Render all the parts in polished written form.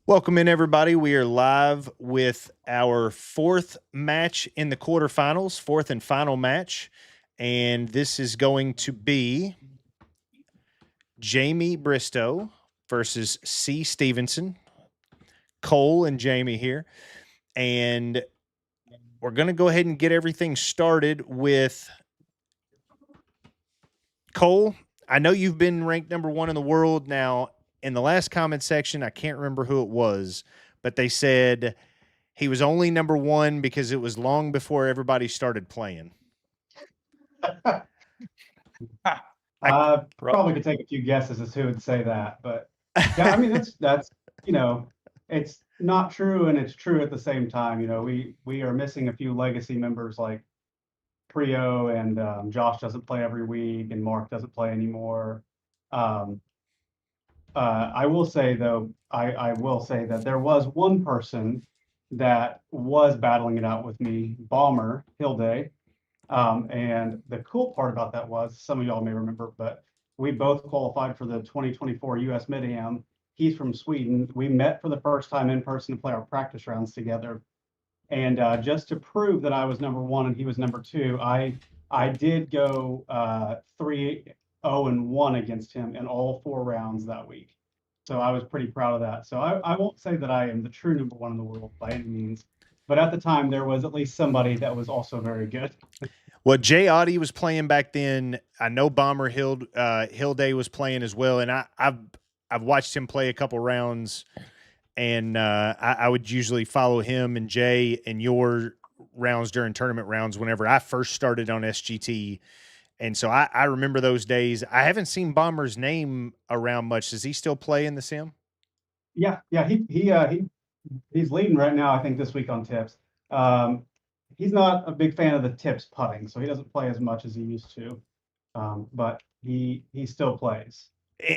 Welcome in, everybody. We are live with our fourth match in the quarterfinals, fourth and final match. And this is going to be JaymeBristow versus Cstephenson. Cole and Jamie here. And we're going to go ahead and get everything started with Cole. I know you've been ranked number one in the world. Now, in the last comment section, I can't remember who it was, but they said he was only number one because it was long before everybody started playing. I probably could take a few guesses as who would say that, but yeah, I mean that's it's not true and it's true at the same time. We are missing a few legacy members like Prio and Josh doesn't play every week and Mark doesn't play anymore. I will say though, I will say that there was one person that was battling it out with me, Bomber Hilday. And the cool part about that was, some of y'all may remember, but we both qualified for the 2024 US Mid-Am. He's from Sweden. We met for the first time in person to play our practice rounds together. And just to prove that I was number one and he was number two, I did go 3-0-1 against him in all 4 rounds that week. So I was pretty proud of that. So I won't say that I am the true number one in the world by any means, but at the time there was at least somebody that was also very good. Well, Jay Audie was playing back then. I know Bomber Hilday was playing as well, and I've watched him play a couple rounds, and I would usually follow him and Jay in your rounds during tournament rounds whenever I first started on SGT. And so I remember those days. I haven't seen Bomber's name around much. Does he still play in the sim? Yeah, he's leading right now, I think, this week on tips. He's not a big fan of the tips putting, so he doesn't play as much as he used to. But he still plays.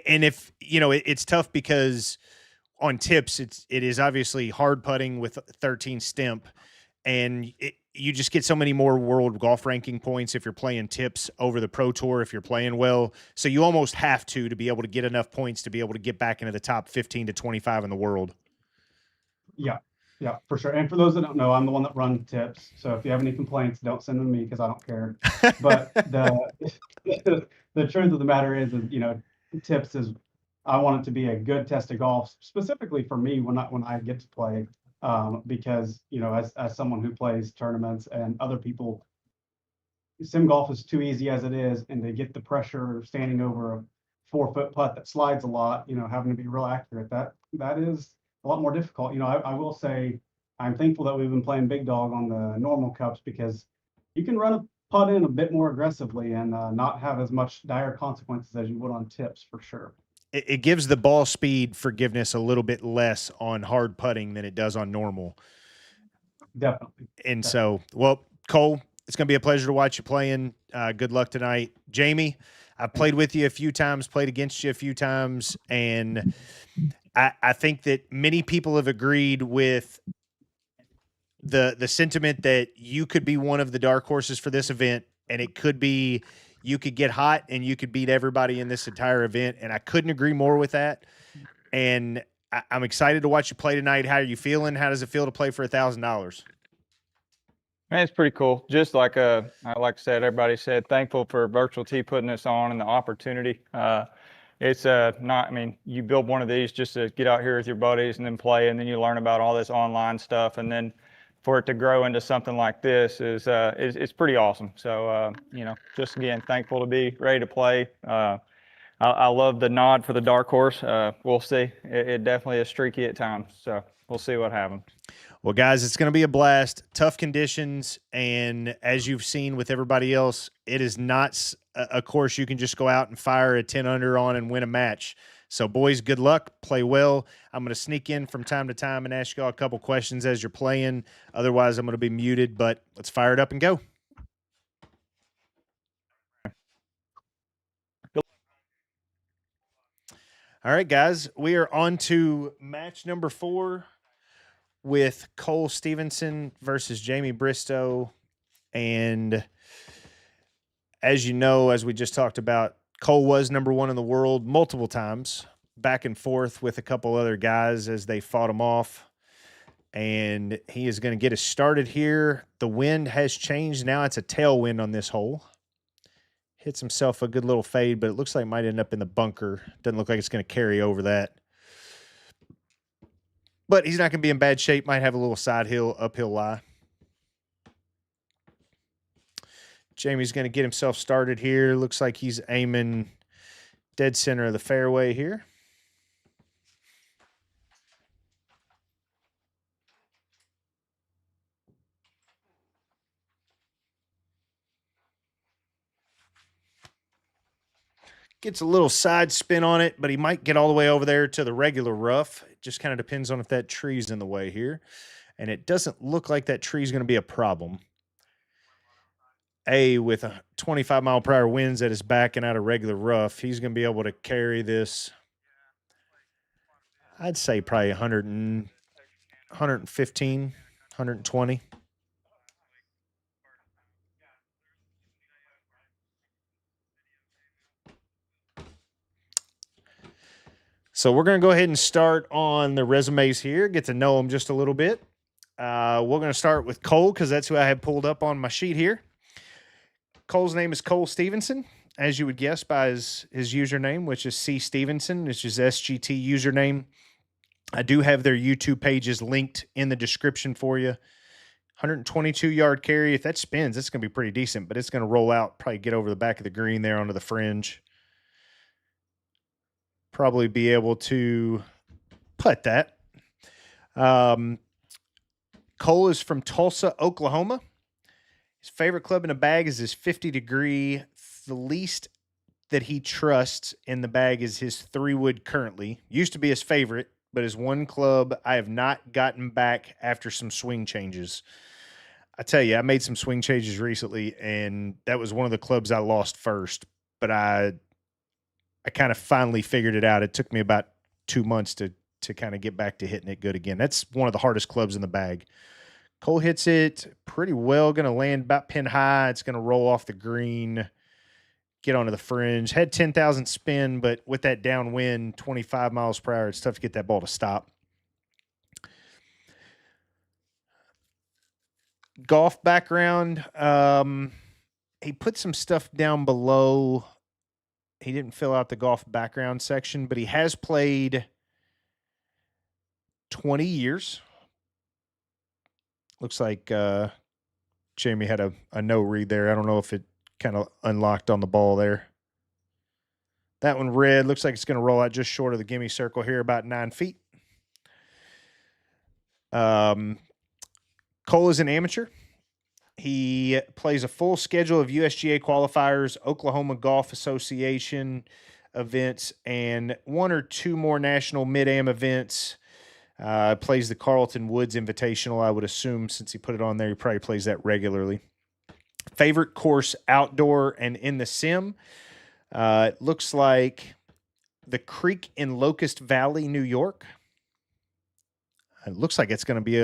And if it's tough because on tips it is obviously hard putting with 13 Stimp, and you just get so many more world golf ranking points if you're playing tips over the Pro Tour if you're playing well. So you almost have to be able to get enough points to be able to get back into the top 15 to 25 in the world. Yeah, for sure. And for those that don't know, I'm the one that runs tips. So if you have any complaints, don't send them to me because I don't care. But the truth of the matter is, tips is, I want it to be a good test of golf, specifically for me when I get to play, because as someone who plays tournaments and other people, sim golf is too easy as it is, and they get the pressure standing over a 4-foot putt that slides a lot. Having to be real accurate. That is a lot more difficult. I will say I'm thankful that we've been playing big dog on the normal cups because you can run a putt in a bit more aggressively and not have as much dire consequences as you would on tips, for sure. It gives the ball speed forgiveness a little bit less on hard putting than it does on normal. Definitely. And so, well, Cole, it's going to be a pleasure to watch you playing. Good luck tonight. Jamie, I've played with you a few times, played against you a few times, and I think that many people have agreed with the sentiment that you could be one of the dark horses for this event, and it could be you could get hot and you could beat everybody in this entire event, and I couldn't agree more with that. And I'm excited to watch you play tonight. How are you feeling? How does it feel to play for $1,000? Man, it's pretty cool. Just like I said, everybody said, thankful for Virtual Tee putting this on and the opportunity. It's not, I mean, you build one of these just to get out here with your buddies and then play, and then you learn about all this online stuff, and then for it to grow into something like this is it's pretty awesome. So just again, thankful to be ready to play. I love the nod for the dark horse. We'll see. It definitely is streaky at times, so we'll see what happens. Well, guys, it's going to be a blast. Tough conditions, and as you've seen with everybody else, it is not a course you can just go out and fire a 10 under on and win a match. So, boys, good luck. Play well. I'm going to sneak in from time to time and ask y'all a couple questions as you're playing. Otherwise, I'm going to be muted, but let's fire it up and go. All right, guys, we are on to match number 4 with Cole Cstephenson versus JaymeBristow. And as you know, as we just talked about, Cole was number one in the world multiple times, back and forth with a couple other guys as they fought him off. And he is going to get us started here. The wind has changed. Now it's a tailwind on this hole. Hits himself a good little fade, but it looks like it might end up in the bunker. Doesn't look like it's going to carry over that. But he's not going to be in bad shape. Might have a little side hill, uphill lie. Jamie's going to get himself started here. Looks like he's aiming dead center of the fairway here. Gets a little side spin on it, but he might get all the way over there to the regular rough. It just kind of depends on if that tree's in the way here. And it doesn't look like that tree's going to be a problem. With a 25-mile-per-hour winds at his back and out of regular rough, he's going to be able to carry this, I'd say probably 115, 120. So we're going to go ahead and start on the resumes here, get to know them just a little bit. We're going to start with Cole because that's who I have pulled up on my sheet here. Cole's name is Cstephenson, as you would guess by his username, which is Cstephenson, which is SGT username. I do have their YouTube pages linked in the description for you. 122-yard carry. If that spins, it's going to be pretty decent, but it's going to roll out, probably get over the back of the green there onto the fringe. Probably be able to putt that. Cole is from Tulsa, Oklahoma. His favorite club in the bag is his 50-degree. The least that he trusts in the bag is his 3-wood currently. Used to be his favorite, but his one club I have not gotten back after some swing changes. I tell you, I made some swing changes recently, and that was one of the clubs I lost first. But I kind of finally figured it out. It took me about 2 months to kind of get back to hitting it good again. That's one of the hardest clubs in the bag. Cole hits it pretty well. Going to land about pin high. It's going to roll off the green, get onto the fringe. Had 10,000 spin, but with that downwind, 25 miles per hour, it's tough to get that ball to stop. Golf background. He put some stuff down below. He didn't fill out the golf background section, but he has played 20 years. Looks like Jamie had a no read there. I don't know if it kind of unlocked on the ball there. That one red. Looks like it's going to roll out just short of the gimme circle here, about 9 feet. Cole is an amateur. He plays a full schedule of USGA qualifiers, Oklahoma Golf Association events, and 1 or 2 more national mid-am events. Plays the Carlton Woods Invitational, I would assume, since he put it on there. He probably plays that regularly. Favorite course outdoor and in the sim. It looks like the Creek in Locust Valley, New York. It looks like it's going to be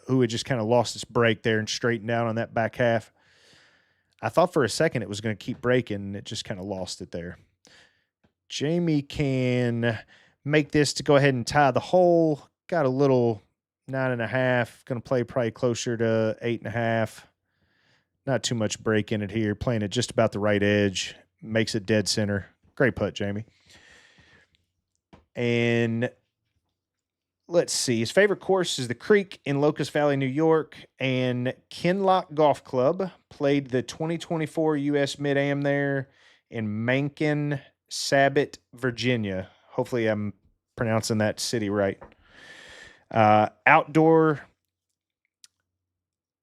who had just kind of lost its break there and straightened out on that back half. I thought for a second it was going to keep breaking, and it just kind of lost it there. Jamie can make this to go ahead and tie the hole. Got a little 9.5. Going to play probably closer to 8.5. Not too much break in it here. Playing it just about the right edge. Makes it dead center. Great putt, Jamie. And let's see. His favorite course is the Creek in Locust Valley, New York, and Kinlock Golf Club. Played the 2024 U.S. Mid-Am there in Mankin, Sabot, Virginia. Hopefully I'm pronouncing that city right. Outdoor,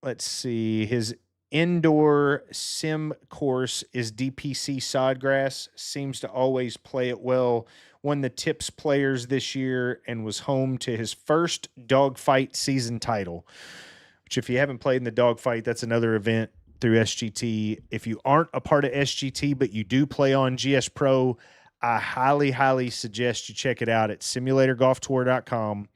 let's see. His indoor sim course is DPC Sodgrass. Seems to always play it well. Won the Tips Players this year and was home to his first dogfight season title, which if you haven't played in the dogfight, that's another event through SGT. If you aren't a part of SGT, but you do play on GS Pro, I highly, highly suggest you check it out at simulatorgolftour.com.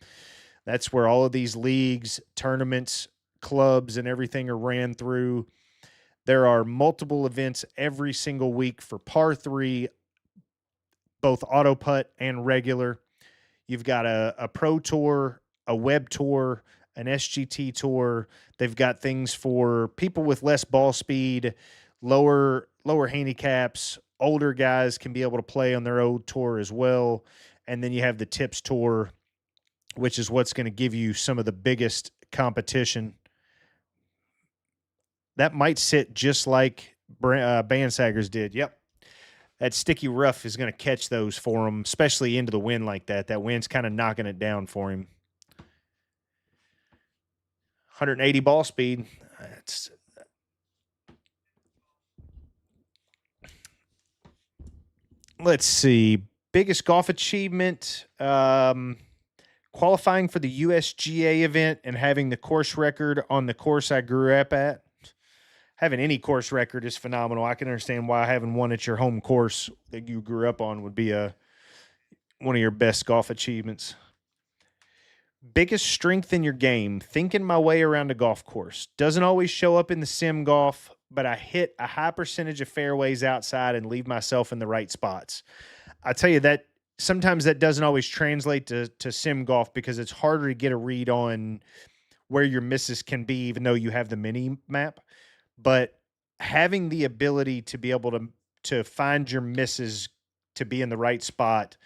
That's where all of these leagues, tournaments, clubs, and everything are ran through. There are multiple events every single week for par 3, both auto putt and regular. You've got a Pro Tour, a Web Tour, an SGT Tour. They've got things for people with less ball speed, lower handicaps. Older guys can be able to play on their own tour as well. And then you have the Tips Tour, which is what's going to give you some of the biggest competition. That might sit just like Bandsaggers did. Yep. That sticky rough is going to catch those for him, especially into the wind like that. That wind's kind of knocking it down for him. 180 ball speed. Let's see. Biggest golf achievement. Qualifying for the USGA event and having the course record on the course I grew up at. Having any course record is phenomenal. I can understand why having one at your home course that you grew up on would be one of your best golf achievements. Biggest strength in your game, thinking my way around a golf course. Doesn't always show up in the sim golf, but I hit a high percentage of fairways outside and leave myself in the right spots. I tell you that sometimes that doesn't always translate to sim golf because it's harder to get a read on where your misses can be, even though you have the mini map. But having the ability to be able to find your misses to be in the right spot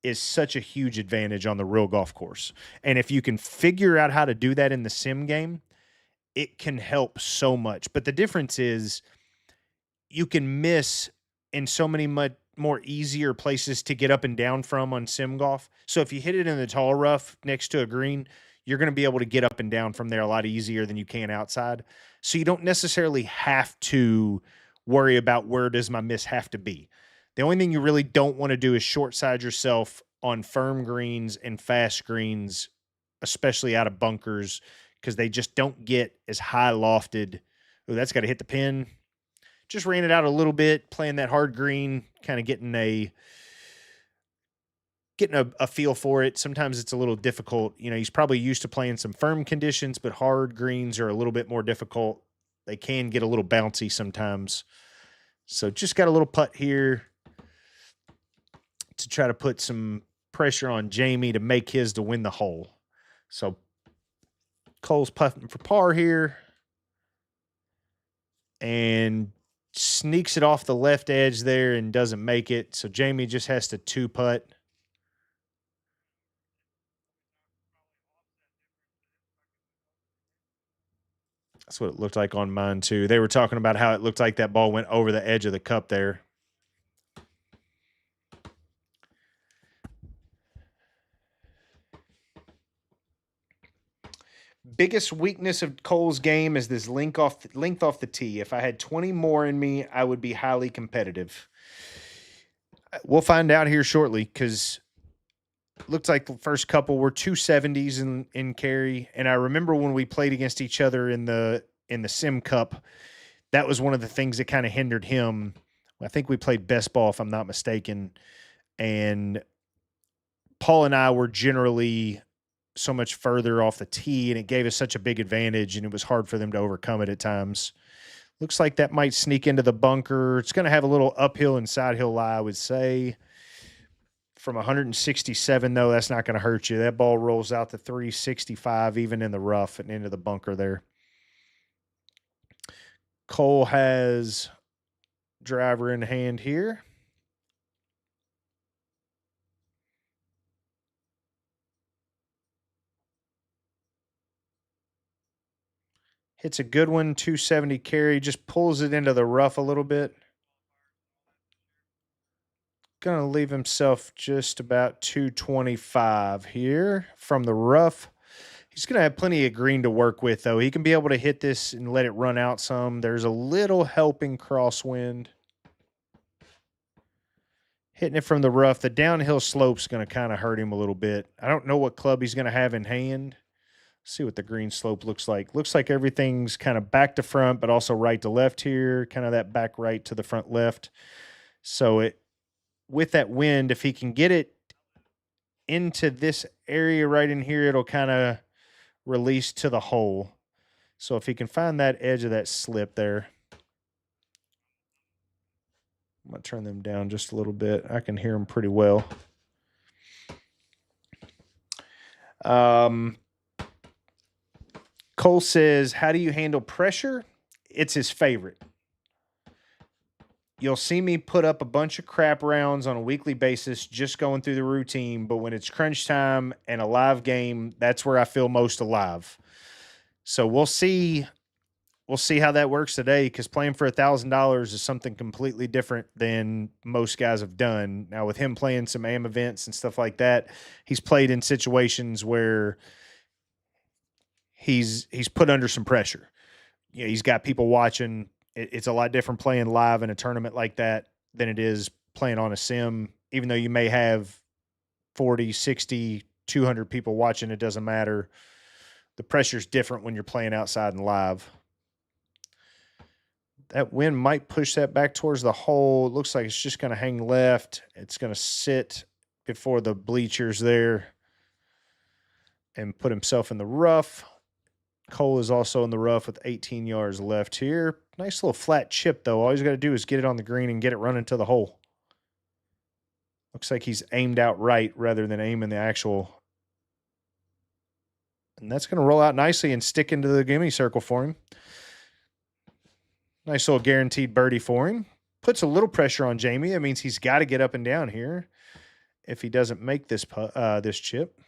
is such a huge advantage on the real golf course. And if you can figure out how to do that in the sim game, it can help so much. But the difference is you can miss in so many more easier places to get up and down from on sim golf. So if you hit it in the tall rough next to a green, you're going to be able to get up and down from there a lot easier than you can outside. So you don't necessarily have to worry about where does my miss have to be. The only thing you really don't want to do is short side yourself on firm greens and fast greens, especially out of bunkers, because they just don't get as high lofted. Oh, that's got to hit the pin. Just ran it out a little bit, playing that hard green, kind of getting a feel for it. Sometimes it's a little difficult. You know, he's probably used to playing some firm conditions, but hard greens are a little bit more difficult. They can get a little bouncy sometimes. So just got a little putt here to try to put some pressure on Jamie to make his to win the hole. So Cole's putting for par here and sneaks it off the left edge there and doesn't make it. So Jamie just has to two putt. That's what it looked like on mine too. They were talking about how it looked like that ball went over the edge of the cup there. Biggest weakness of Cole's game is this length off the tee. If I had 20 more in me, I would be highly competitive. We'll find out here shortly because it looks like the first couple were 270s in carry. And I remember when we played against each other in the Sim Cup, that was one of the things that kind of hindered him. I think we played best ball, if I'm not mistaken. And Paul and I were generally so much further off the tee, and it gave us such a big advantage, and it was hard for them to overcome it at times. Looks like that might sneak into the bunker. It's going to have a little uphill and side hill lie, I would say. From 167, though, that's not going to hurt you. That ball rolls out to 365, even in the rough and into the bunker there. Cole has driver in hand here. Hits a good one, 270 carry, just pulls it into the rough a little bit. Going to leave himself just about 225 here from the rough. He's going to have plenty of green to work with, though. He can be able to hit this and let it run out some. There's a little helping crosswind. Hitting it from the rough. The downhill slope's going to kind of hurt him a little bit. I don't know what club he's going to have in hand. See what the green slope looks like. Looks like everything's kind of back to front, but also right to left here. Kind of that back right to the front left. So with that wind, if he can get it into this area right in here, it'll kind of release to the hole. So if he can find that edge of that slip there. I'm going to turn them down just a little bit. I can hear them pretty well. Cole says, how do you handle pressure? It's his favorite. You'll see me put up a bunch of crap rounds on a weekly basis, just going through the routine. But when it's crunch time and a live game, that's where I feel most alive. So we'll see. We'll see how that works today, because playing for $1,000 is something completely different than most guys have done. Now, with him playing some AM events and stuff like that, he's played in situations where he's put under some pressure. You know, he's got people watching. It's a lot different playing live in a tournament like that than it is playing on a sim. Even though you may have 40, 60, 200 people watching, it doesn't matter. The pressure's different when you're playing outside and live. That wind might push that back towards the hole. It looks like it's just going to hang left. It's going to sit before the bleachers there and put himself in the rough. Cole is also in the rough with 18 yards left here. Nice little flat chip, though. All he's got to do is get it on the green and get it running to the hole. Looks like he's aimed out right rather than aiming the actual. And that's going to roll out nicely and stick into the gimme circle for him. Nice little guaranteed birdie for him. Puts a little pressure on Jamie. That means he's got to get up and down here if he doesn't make this this chip.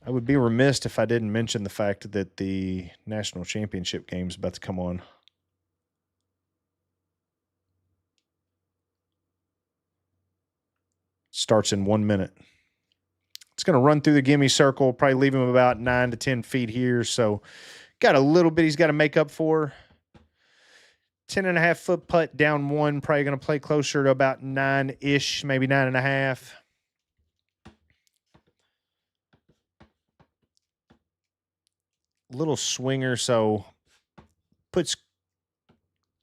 I would be remiss if I didn't mention the fact that the national championship game is about to come on. Starts in 1 minute. It's going to run through the gimme circle, probably leave him about 9 to 10 feet here. So got a little bit he's got to make up for. 10.5 foot putt down one, probably going to play closer to about 9-ish, maybe 9.5. Little swinger, so puts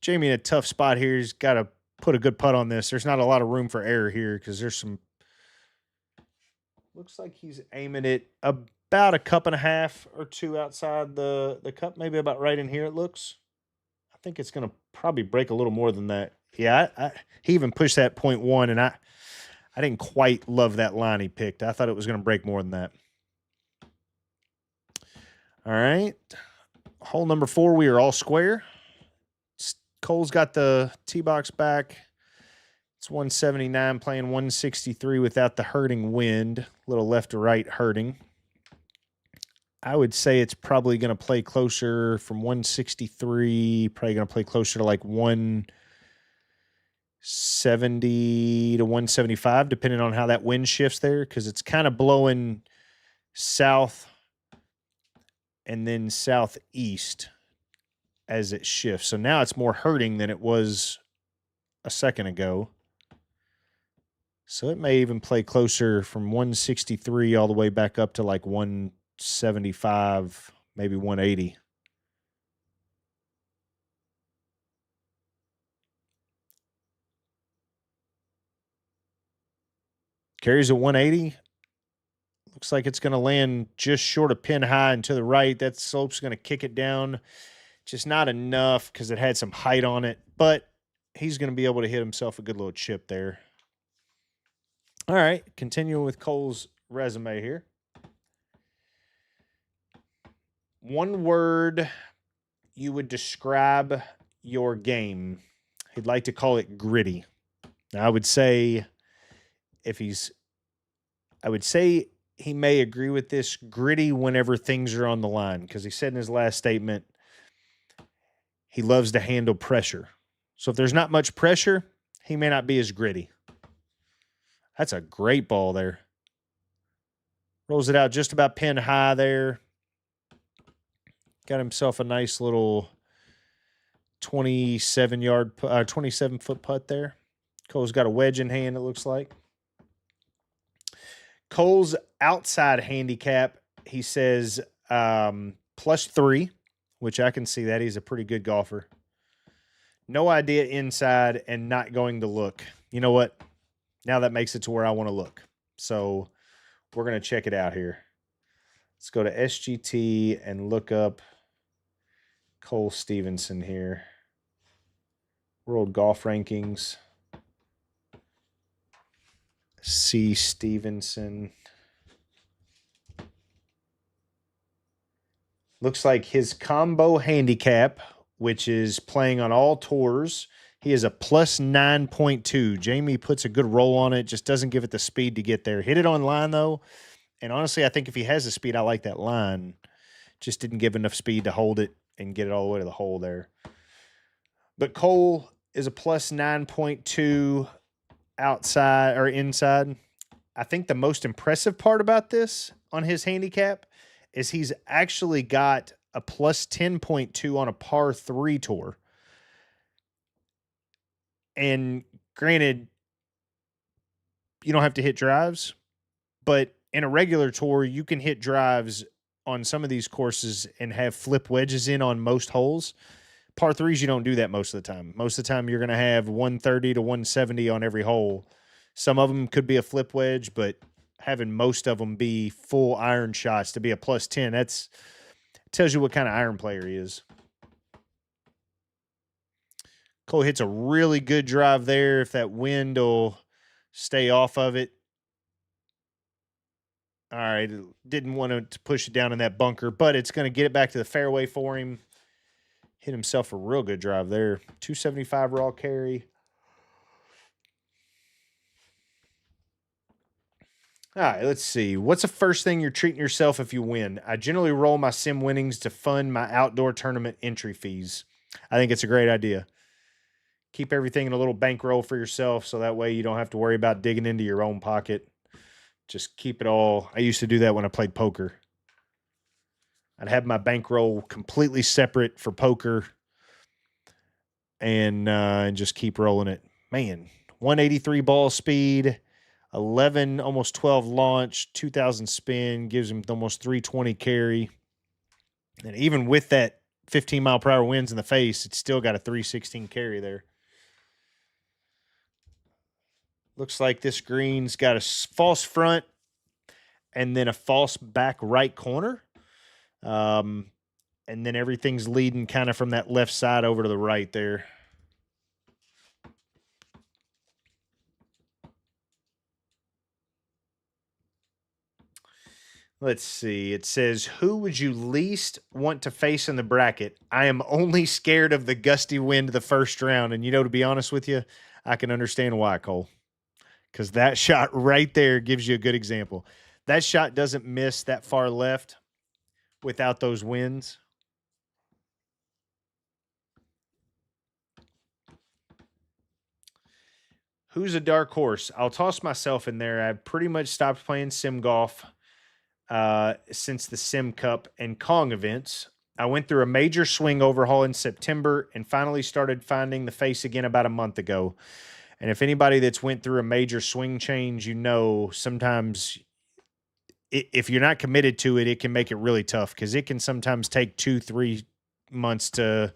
Jamie in a tough spot here. He's got to put a good putt on this. There's not a lot of room for error here because there's some. Looks like he's aiming it about a cup and a half or two outside the cup, maybe about right in here. It looks. I think it's going to probably break a little more than that. Yeah, he even pushed that 0.1, and I didn't quite love that line he picked. I thought it was going to break more than that. All right. Hole number 4, we are all square. Cole's got the tee box back. It's 179, playing 163 without the hurting wind. A little left to right hurting. I would say it's probably going to play closer from 163, probably going to play closer to like 170 to 175, depending on how that wind shifts there, because it's kind of blowing south and then southeast as it shifts. So now it's more hurting than it was a second ago. So it may even play closer from 163 all the way back up to like 175, maybe 180. Carries at 180. Looks like it's going to land just short of pin high and to the right. That slope's going to kick it down. Just not enough because it had some height on it. But he's going to be able to hit himself a good little chip there. All right, continuing with Cole's resume here. One word you would describe your game. He'd like to call it gritty. Now, I would say he may agree with this, gritty whenever things are on the line, because he said in his last statement he loves to handle pressure. So if there's not much pressure, he may not be as gritty. That's a great ball there. Rolls it out just about pin high there. Got himself a nice little 27-foot putt there. Cole's got a wedge in hand, it looks like. Cole's outside handicap, he says +3, which I can see that. He's a pretty good golfer. No idea inside and not going to look. You know what? Now that makes it to where I want to look. So We're going to check it out here. Let's go to SGT and look up Cole Stevenson here. World Golf Rankings. Cstephenson. Looks like his combo handicap, which is playing on all tours, he is a plus 9.2. Jamie puts a good roll on it, just doesn't give it the speed to get there. Hit it on line, though. And honestly, I think if he has the speed, I like that line. Just didn't give enough speed to hold it and get it all the way to the hole there. But Cole is a plus 9.2 outside or inside. I think the most impressive part about this on his handicap is he's actually got a plus 10.2 on a par 3 tour. And granted, you don't have to hit drives, but in a regular tour, you can hit drives on some of these courses and have flip wedges in on most holes. Par 3s, you don't do that most of the time. Most of the time, you're going to have 130 to 170 on every hole. Some of them could be a flip wedge, but having most of them be full iron shots to be a plus 10, that's tells you what kind of iron player he is. Cole hits a really good drive there if that wind will stay off of it. All right, didn't want to push it down in that bunker, but it's going to get it back to the fairway for him. Hit himself a real good drive there. 275 raw carry. All right, let's see. What's the first thing you're treating yourself if you win? I generally roll my sim winnings to fund my outdoor tournament entry fees. I think it's a great idea. Keep everything in a little bankroll for yourself so that way you don't have to worry about digging into your own pocket. Just keep it all. I used to do that when I played poker. I'd have my bankroll completely separate for poker and just keep rolling it. Man, 183 ball speed, 11, almost 12 launch, 2,000 spin, gives him almost 320 carry. And even with that 15-mile-per-hour winds in the face, it's still got a 316 carry there. Looks like this green's got a false front and then a false back right corner. And then everything's leading kind of from that left side over to the right there. Let's see. It says, who would you least want to face in the bracket? I am only scared of the gusty wind the first round. And, to be honest with you, I can understand why, Cole. Because that shot right there gives you a good example. That shot doesn't miss that far left without those winds. Who's a dark horse? I'll toss myself in there. I've pretty much stopped playing sim golf since the Sim Cup and Kong events. I went through a major swing overhaul in September and finally started finding the face again about a month ago. And if anybody that's went through a major swing change, sometimes if you're not committed to it, it can make it really tough because it can sometimes take 2-3 months to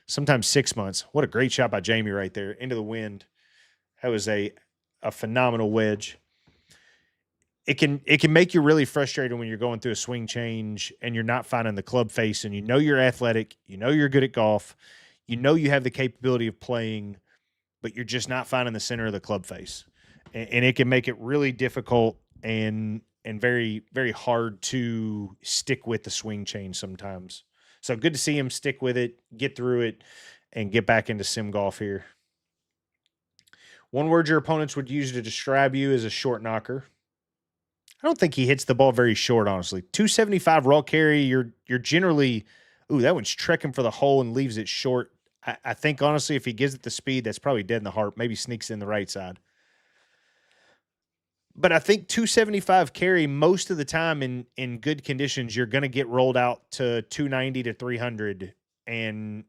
sometimes 6 months. What a great shot by Jamie right there into the wind. That was a phenomenal wedge. It can make you really frustrated when you're going through a swing change and you're not finding the club face and you're athletic, you're good at golf, you have the capability of playing, but you're just not finding the center of the club face. And it can make it really difficult and very, very hard to stick with the swing change sometimes. So good to see him stick with it, get through it, and get back into sim golf here. One word your opponents would use to describe you is a short knocker. I don't think he hits the ball very short, honestly. 275 raw carry, you're generally, that one's trekking for the hole and leaves it short. I think, honestly, if he gives it the speed, that's probably dead in the heart. Maybe sneaks in the right side. But I think 275 carry, most of the time in good conditions, you're going to get rolled out to 290 to 300. And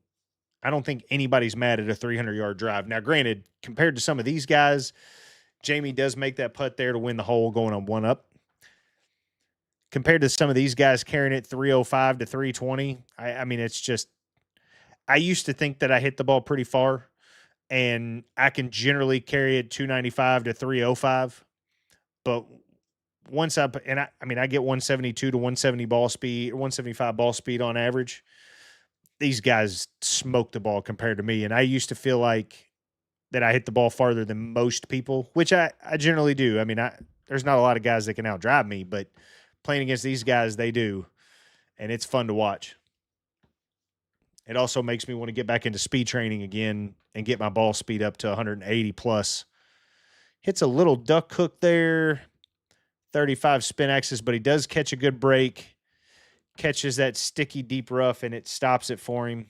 I don't think anybody's mad at a 300-yard drive. Now, granted, compared to some of these guys, Jamie does make that putt there to win the hole going on 1-up. Compared to some of these guys carrying it 305 to 320, I mean, it's just, I used to think that I hit the ball pretty far, and I can generally carry it 295 to 305. But once I get 172 to 170 ball speed or 175 ball speed on average. These guys smoke the ball compared to me. And I used to feel like that I hit the ball farther than most people, which I generally do. I mean, there's not a lot of guys that can outdrive me, but playing against these guys, they do. And it's fun to watch. It also makes me want to get back into speed training again and get my ball speed up to 180 plus. Hits a little duck hook there, 35 spin axis, but he does catch a good break. Catches that sticky deep rough, and it stops it for him.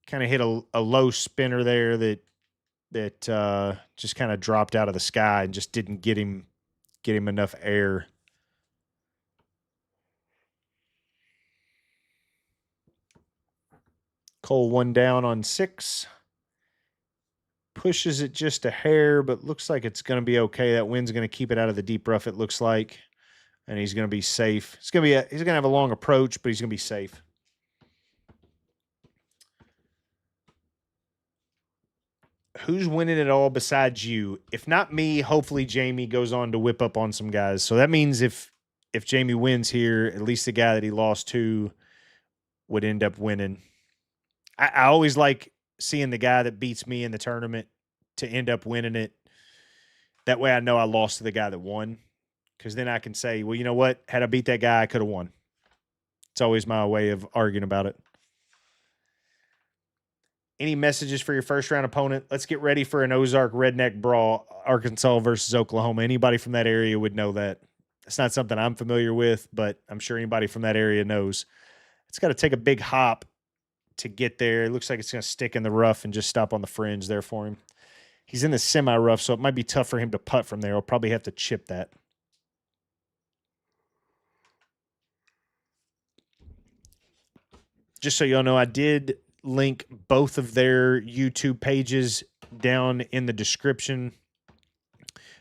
Kind of hit a low spinner there that just kind of dropped out of the sky and just didn't get him enough air. Cole 1 down on 6. Pushes it just a hair, but looks like it's going to be okay. That wind's going to keep it out of the deep rough, it looks like. And he's going to be safe. He's going to have a long approach, but he's going to be safe. Who's winning it all besides you? If not me, hopefully Jamie goes on to whip up on some guys. So that means if Jamie wins here, at least the guy that he lost to would end up winning. I always like seeing the guy that beats me in the tournament to end up winning it. That way I know I lost to the guy that won. Because then I can say, well, you know what? Had I beat that guy, I could have won. It's always my way of arguing about it. Any messages for your first round opponent? Let's get ready for an Ozark redneck brawl, Arkansas versus Oklahoma. Anybody from that area would know that. It's not something I'm familiar with, but I'm sure anybody from that area knows. It's got to take a big hop to get there. It looks like it's going to stick in the rough and just stop on the fringe there for him. He's in the semi-rough, so it might be tough for him to putt from there. He'll probably have to chip that. Just so y'all know, I did link both of their YouTube pages down in the description.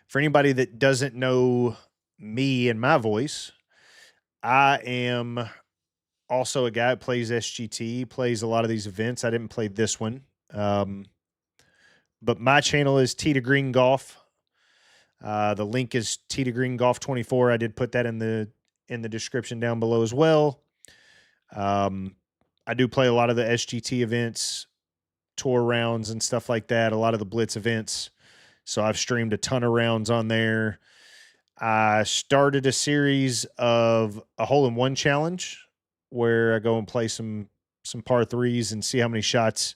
For anybody that doesn't know me and my voice, I am also a guy that plays SGT, plays a lot of these events. I didn't play this one. But my channel is Tee to Green Golf. The link is Tee to Green Golf 24. I did put that in the description down below as well. I do play a lot of the SGT events, tour rounds and stuff like that, a lot of the Blitz events. So I've streamed a ton of rounds on there. I started a series of a hole-in-one challenge where I go and play some par threes and see how many shots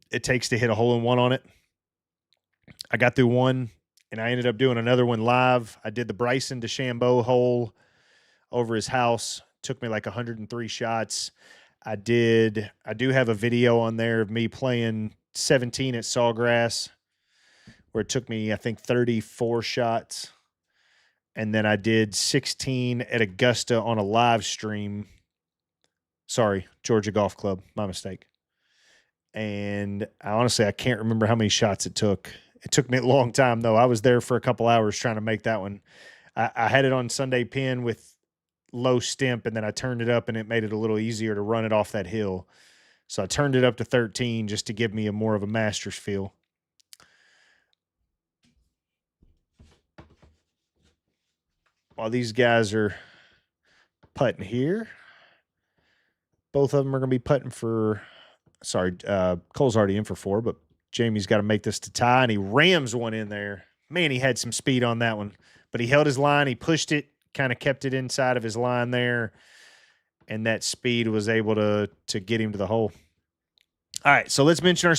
it takes to hit a hole-in-one on it. I got through one, and I ended up doing another one live. I did the Bryson DeChambeau hole over his house. Took me like 103 shots. I do have a video on there of me playing 17 at Sawgrass, where it took me, I think, 34 shots. And then I did 16 at Augusta on a live stream. Sorry, Georgia Golf Club. My mistake. And I can't remember how many shots it took. It took me a long time, though. I was there for a couple hours trying to make that one. I had it on Sunday pin with low stimp, and then I turned it up, and it made it a little easier to run it off that hill. So I turned it up to 13 just to give me more of a Masters feel. While these guys are putting here, both of them are going to be putting for, Cole's already in for 4, but Jamie's got to make this to tie, and he rams one in there. Man, he had some speed on that one, but he held his line, he pushed it, kind of kept it inside of his line there, and that speed was able to get him to the hole. All right, so let's mention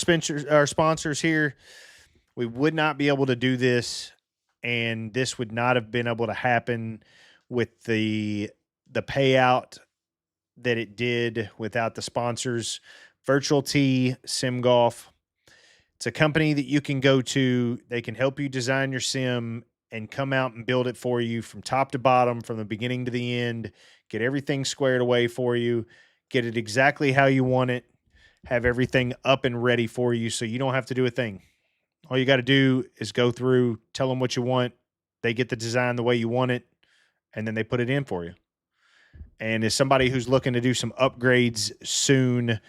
our sponsors here. We would not be able to do this, and this would not have been able to happen with the payout that it did without the sponsors. Virtual Tee Sim Golf. It's a company that you can go to. They can help you design your sim and come out and build it for you from top to bottom, from the beginning to the end, get everything squared away for you, get it exactly how you want it, have everything up and ready for you so you don't have to do a thing. All you got to do is go through, tell them what you want. They get the design the way you want it, and then they put it in for you. And as somebody who's looking to do some upgrades soon,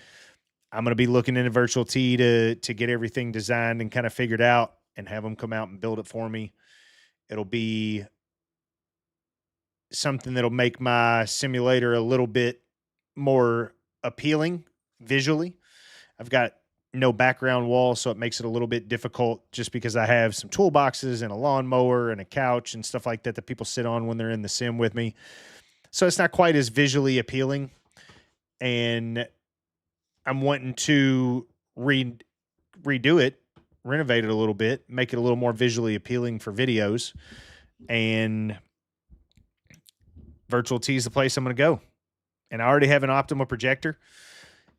I'm going to be looking into Virtual Tee to get everything designed and kind of figured out and have them come out and build it for me. It'll be something that'll make my simulator a little bit more appealing visually. I've got no background wall, so it makes it a little bit difficult just because I have some toolboxes and a lawnmower and a couch and stuff like that that people sit on when they're in the sim with me. So it's not quite as visually appealing. And I'm wanting to redo it, renovate it a little bit, make it a little more visually appealing for videos. And Virtual Tee is the place I'm going to go. And I already have an Optima projector.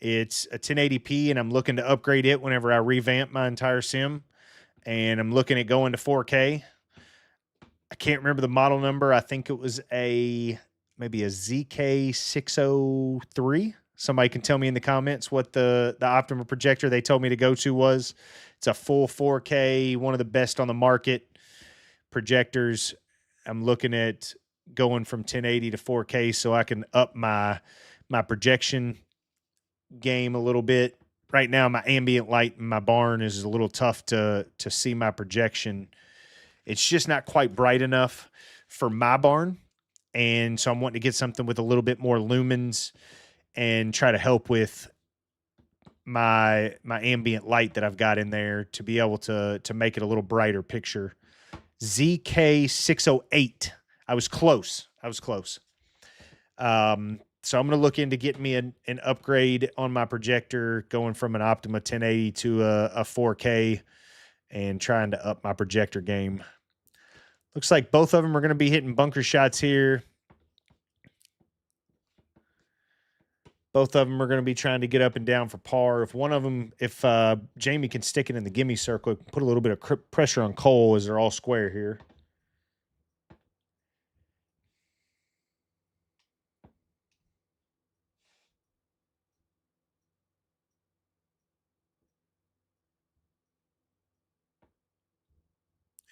It's a 1080p, and I'm looking to upgrade it whenever I revamp my entire sim. And I'm looking at going to 4K. I can't remember the model number. I think it was maybe a ZK603. Somebody can tell me in the comments what the Optima projector they told me to go to was. It's a full 4K, one of the best on the market projectors. I'm looking at going from 1080 to 4K so I can up my projection game a little bit. Right now, my ambient light in my barn is a little tough to see my projection. It's just not quite bright enough for my barn. And so I'm wanting to get something with a little bit more lumens and try to help with my ambient light that I've got in there to be able to make it a little brighter picture. ZK608. I was close. So I'm going to look into getting me an upgrade on my projector, going from an Optima 1080 to a 4K and trying to up my projector game. Looks like both of them are going to be hitting bunker shots here. Both of them are going to be trying to get up and down for par. If one of them, if Jamie can stick it in the gimme circle, put a little bit of pressure on Cole as they're all square here.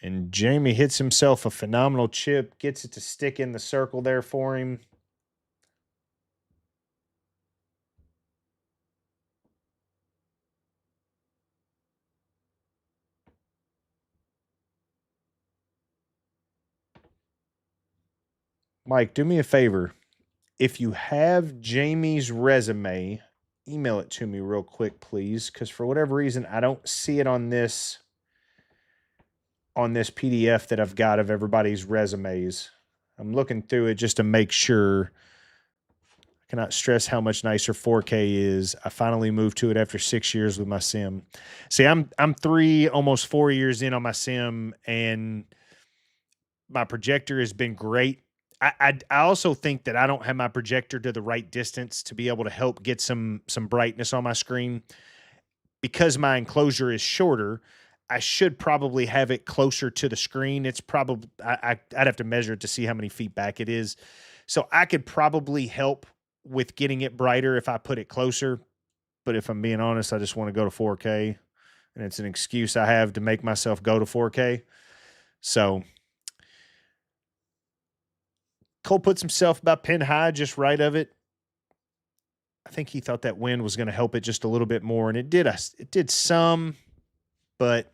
And Jamie hits himself a phenomenal chip, gets it to stick in the circle there for him. Mike, do me a favor. If you have Jamie's resume, email it to me real quick, please, because for whatever reason, I don't see it on this PDF that I've got of everybody's resumes. I'm looking through it just to make sure. I cannot stress how much nicer 4K is. I finally moved to it after 6 years with my sim. See, I'm 3, almost 4 years in on my sim, and my projector has been great. I also think that I don't have my projector to the right distance to be able to help get some brightness on my screen. Because my enclosure is shorter, I should probably have it closer to the screen. It's probably, I'd have to measure it to see how many feet back it is. So I could probably help with getting it brighter if I put it closer. But if I'm being honest, I just want to go to 4K. And it's an excuse I have to make myself go to 4K. So Cole puts himself about pin high, just right of it. I think he thought that wind was going to help it just a little bit more. And it did. It did some, but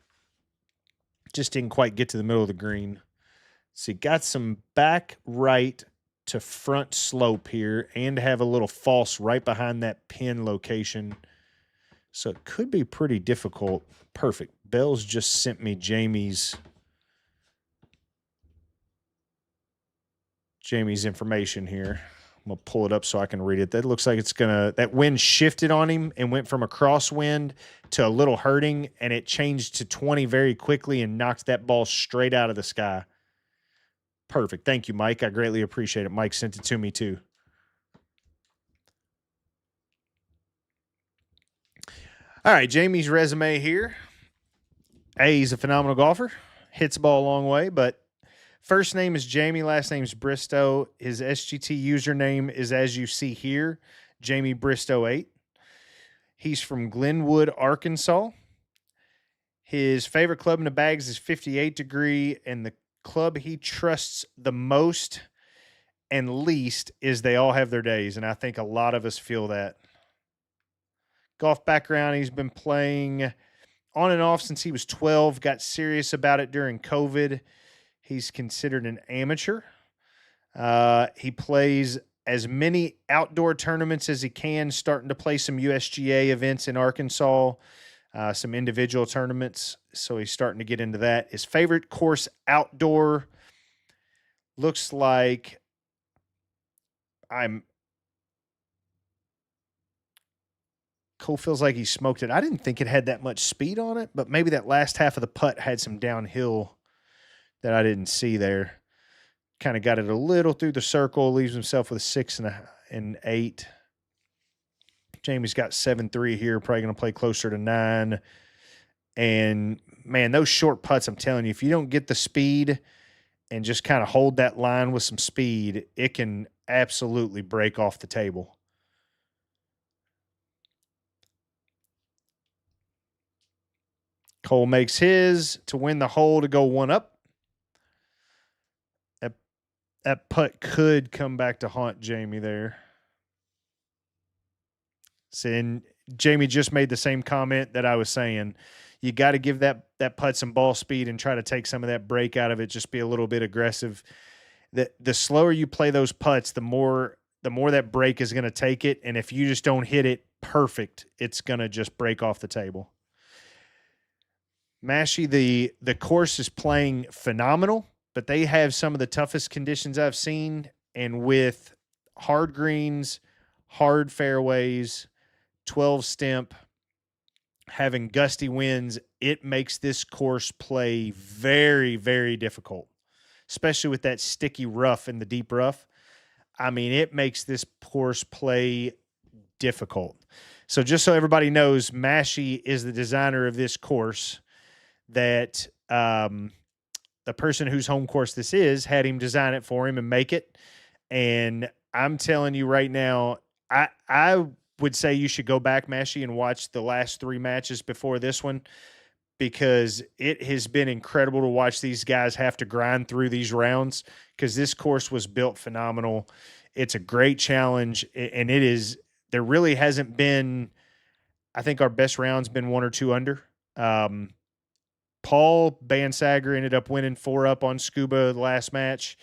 just didn't quite get to the middle of the green. So he got some back right to front slope here and have a little false right behind that pin location. So it could be pretty difficult. Perfect. Bell's just sent me Jamie's information here. I'm going to pull it up so I can read it. That looks like it's going to, that wind shifted on him and went from a crosswind to a little hurting, and it changed to 20 very quickly and knocked that ball straight out of the sky. Perfect. Thank you, Mike. I greatly appreciate it. Mike sent it to me too. All right, Jamie's resume here. He's a phenomenal golfer. Hits the ball a long way, but first name is Jamie, last name is Bristow. His SGT username is, as you see here, JaymeBristow8. He's from Glenwood, Arkansas. His favorite club in the bags is 58 degree, and the club he trusts the most and least is they all have their days, and I think a lot of us feel that. Golf background, he's been playing on and off since he was 12, got serious about it during COVID. He's considered an amateur. He plays as many outdoor tournaments as he can, starting to play some USGA events in Arkansas, some individual tournaments. So he's starting to get into that. His favorite course outdoor looks like Cole feels like he smoked it. I didn't think it had that much speed on it, but maybe that last half of the putt had some downhill that I didn't see there. Kind of got it a little through the circle, leaves himself with a 6 and 8. Jamie's got 7-3 here, probably going to play closer to 9. And, man, those short putts, I'm telling you, if you don't get the speed and just kind of hold that line with some speed, it can absolutely break off the table. Cole makes his to win the hole to go 1 up. That putt could come back to haunt Jamie there. And Jamie just made the same comment that I was saying. You got to give that putt some ball speed and try to take some of that break out of it. Just be a little bit aggressive. The slower you play those putts, the more that break is going to take it. And if you just don't hit it perfect, it's going to just break off the table. Mashie, the course is playing phenomenal, but they have some of the toughest conditions I've seen. And with hard greens, hard fairways, 12 Stimp, having gusty winds, it makes this course play very, very difficult, especially with that sticky rough in the deep rough. I mean, it makes this course play difficult. So just so everybody knows, Mashie is the designer of this course. That the person whose home course this is had him design it for him and make it. And I'm telling you right now, I would say you should go back, Mashie, and watch the last 3 matches before this one, because it has been incredible to watch these guys have to grind through these rounds, because this course was built phenomenal. It's a great challenge, and there really hasn't been, I think our best round's been 1 or 2 under. Paul Bansager ended up winning 4 up on Scuba the last match,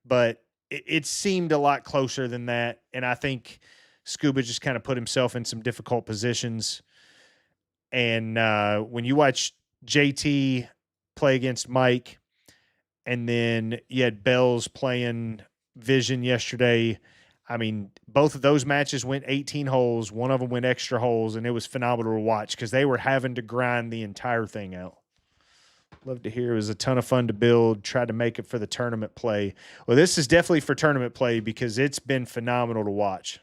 but it seemed a lot closer than that. And I think Scuba just kind of put himself in some difficult positions. And when you watch JT play against Mike, and then you had Bells playing Vision yesterday, I mean, both of those matches went 18 holes. One of them went extra holes, and it was phenomenal to watch because they were having to grind the entire thing out. Love to hear. It was a ton of fun to build. Tried to make it for the tournament play. Well, this is definitely for tournament play because it's been phenomenal to watch.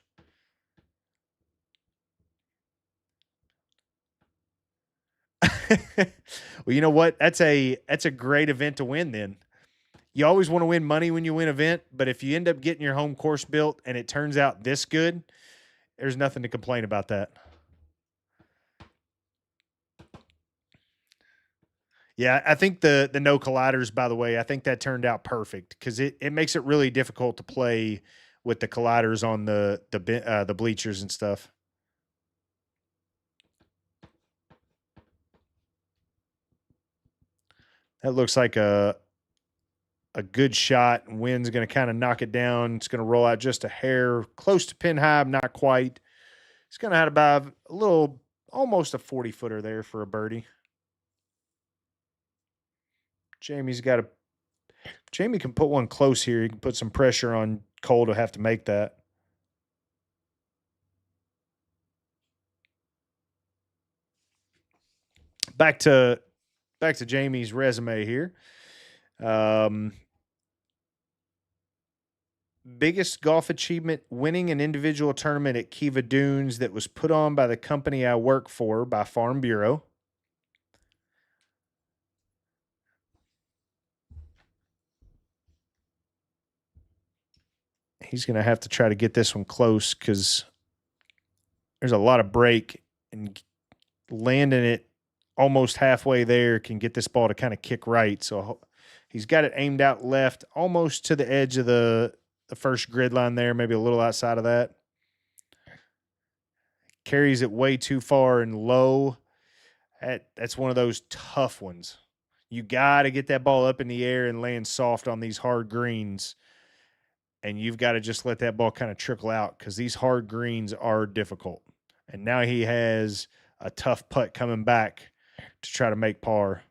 Well, you know what? That's a great event to win then. You always want to win money when you win an event, but if you end up getting your home course built and it turns out this good, there's nothing to complain about that. Yeah, I think the no colliders, by the way, I think that turned out perfect because it makes it really difficult to play with the colliders on the bleachers and stuff. That looks like a good shot. Wind's going to kind of knock it down. It's going to roll out just a hair, close to pin high, not quite. It's going to have about a little, almost a 40-footer there for a birdie. Jamie can put one close here. He can put some pressure on Cole to have to make that. Back to Jamie's resume here. Biggest golf achievement, winning an individual tournament at Kiva Dunes that was put on by the company I work for, by Farm Bureau. He's going to have to try to get this one close because there's a lot of break, and landing it almost halfway there can get this ball to kind of kick right. So he's got it aimed out left, almost to the edge of the first grid line there, maybe a little outside of that. Carries it way too far and low. That's one of those tough ones. You got to get that ball up in the air and land soft on these hard greens. And you've got to just let that ball kind of trickle out because these hard greens are difficult. And now he has a tough putt coming back to try to make par.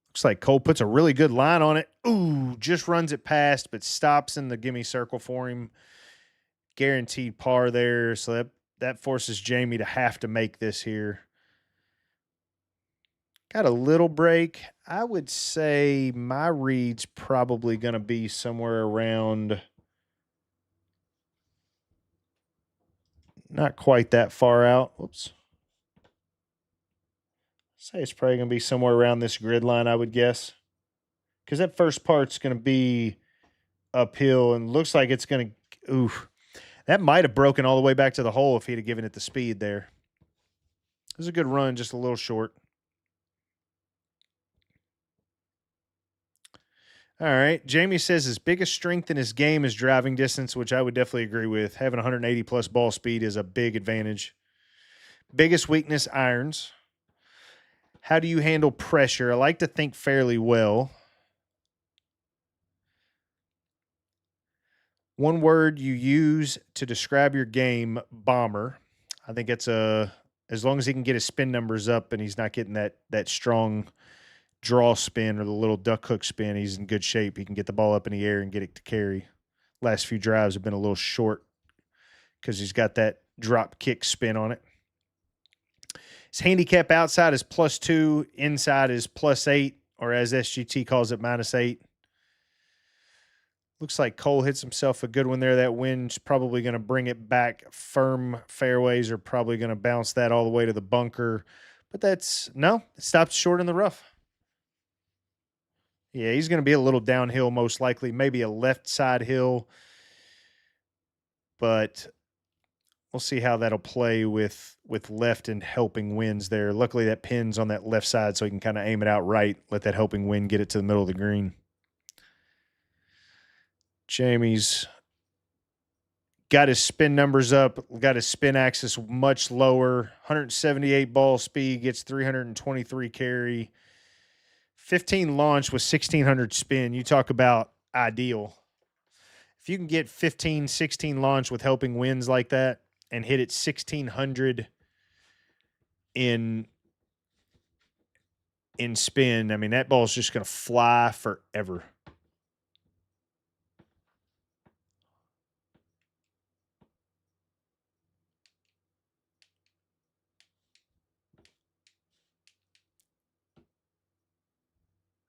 Looks like Cole puts a really good line on it. Ooh, just runs it past, but stops in the gimme circle for him. Guaranteed par there. So that forces Jamie to have to make this here. Got a little break. I would say my read's probably going to be somewhere around not quite that far out. Whoops. Say it's probably going to be somewhere around this grid line, I would guess. Because that first part's going to be uphill and looks like it's going to, oof. That might have broken all the way back to the hole if he'd have given it the speed there. It was a good run, just a little short. All right. Jamie says his biggest strength in his game is driving distance, which I would definitely agree with. Having 180 plus ball speed is a big advantage. Biggest weakness, irons. How do you handle pressure? I like to think fairly well. One word you use to describe your game, bomber. I think it's as long as he can get his spin numbers up and he's not getting that strong draw spin or the little duck hook spin, he's in good shape. He can get the ball up in the air and get it to carry. Last few drives have been a little short because he's got that drop kick spin on it. His handicap outside is +2, inside is +8, or as SGT calls it, -8. Looks like Cole hits himself a good one there. That wind's probably going to bring it back. Firm fairways are probably going to bounce that all the way to the bunker. But it stops short in the rough. Yeah, he's going to be a little downhill most likely, maybe a left side hill. But we'll see how that'll play with left and helping winds there. Luckily, that pin's on that left side, so he can kind of aim it out right, let that helping wind get it to the middle of the green. Jamie's got his spin numbers up, got his spin axis much lower. 178 ball speed, gets 323 carry. 15 launch with 1,600 spin. You talk about ideal. If you can get 15, 16 launch with helping winds like that and hit it 1,600 in spin, I mean, that ball's just going to fly forever.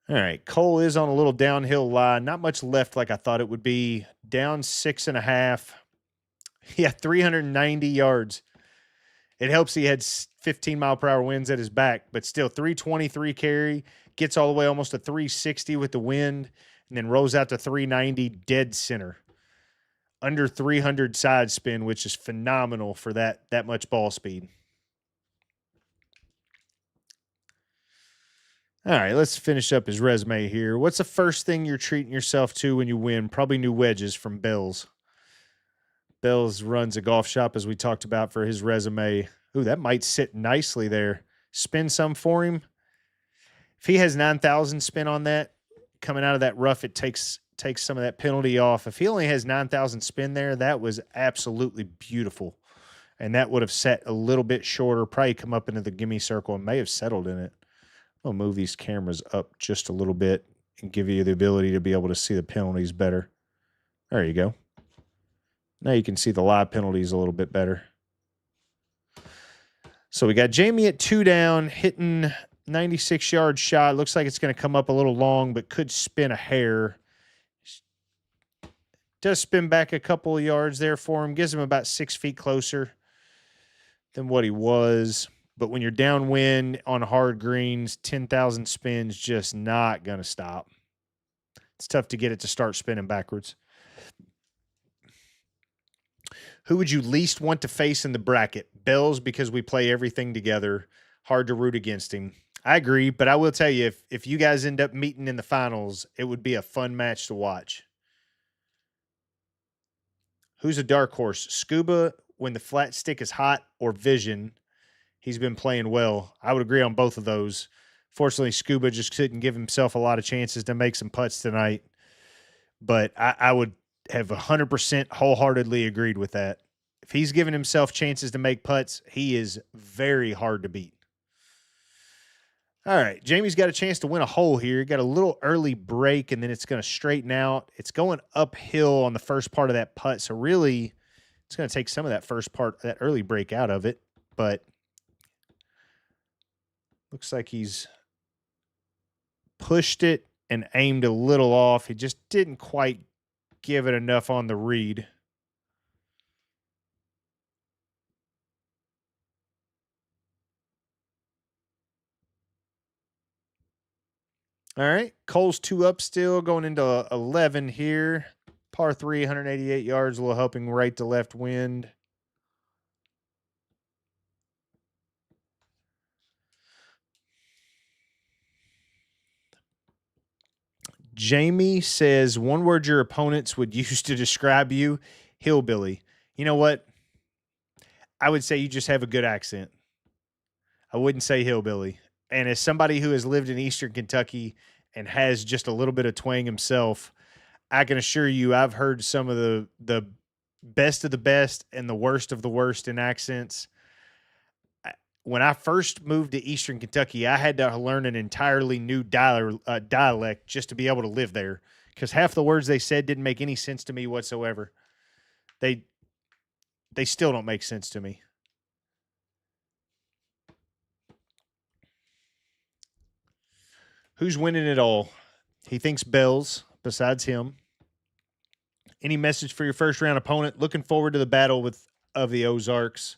All right, Cole is on a little downhill lie. Not much left like I thought it would be. Down 6.5. Yeah, 390 yards. It helps he had 15-mile-per-hour winds at his back, but still 323 carry, gets all the way almost to 360 with the wind, and then rolls out to 390 dead center. Under 300 side spin, which is phenomenal for that much ball speed. All right, let's finish up his resume here. What's the first thing you're treating yourself to when you win? Probably new wedges from Bells. Bells runs a golf shop, as we talked about, for his resume. Ooh, that might sit nicely there. Spin some for him. If he has 9,000 spin on that, coming out of that rough, it takes some of that penalty off. If he only has 9,000 spin there, that was absolutely beautiful. And that would have set a little bit shorter, probably come up into the gimme circle and may have settled in it. I'll move these cameras up just a little bit and give you the ability to be able to see the penalties better. There you go. Now you can see the live penalties a little bit better. So we got Jamie at 2 down, hitting 96-yard shot. Looks like it's going to come up a little long, but could spin a hair. Does spin back a couple of yards there for him. Gives him about 6 feet closer than what he was. But when you're downwind on hard greens, 10,000 spins just not going to stop. It's tough to get it to start spinning backwards. Who would you least want to face in the bracket? Bells, because we play everything together. Hard to root against him. I agree, but I will tell you, if you guys end up meeting in the finals, it would be a fun match to watch. Who's a dark horse? Scuba when the flat stick is hot or vision, he's been playing well. I would agree on both of those. Fortunately, Scuba just couldn't give himself a lot of chances to make some putts tonight. But I would have 100% wholeheartedly agreed with that. If he's giving himself chances to make putts, he is very hard to beat. All right, Jamie's got a chance to win a hole here. Got a little early break, and then it's going to straighten out. It's going uphill on the first part of that putt, so really it's going to take some of that first part, that early break out of it. But looks like he's pushed it and aimed a little off. He just didn't quite give it enough on the read. All right, Cole's 2 up still, going into 11 here. Par 3, 188 yards, a little helping right to left wind. Jamie says, one word your opponents would use to describe you, hillbilly. You know what? I would say you just have a good accent. I wouldn't say hillbilly. And as somebody who has lived in Eastern Kentucky and has just a little bit of twang himself, I can assure you I've heard some of the best of the best and the worst of the worst in accents. When I first moved to Eastern Kentucky, I had to learn an entirely new dialect just to be able to live there, because half the words they said didn't make any sense to me whatsoever. They still don't make sense to me. Who's winning it all? He thinks Bells, besides him. Any message for your first round opponent? Looking forward to the battle of the Ozarks.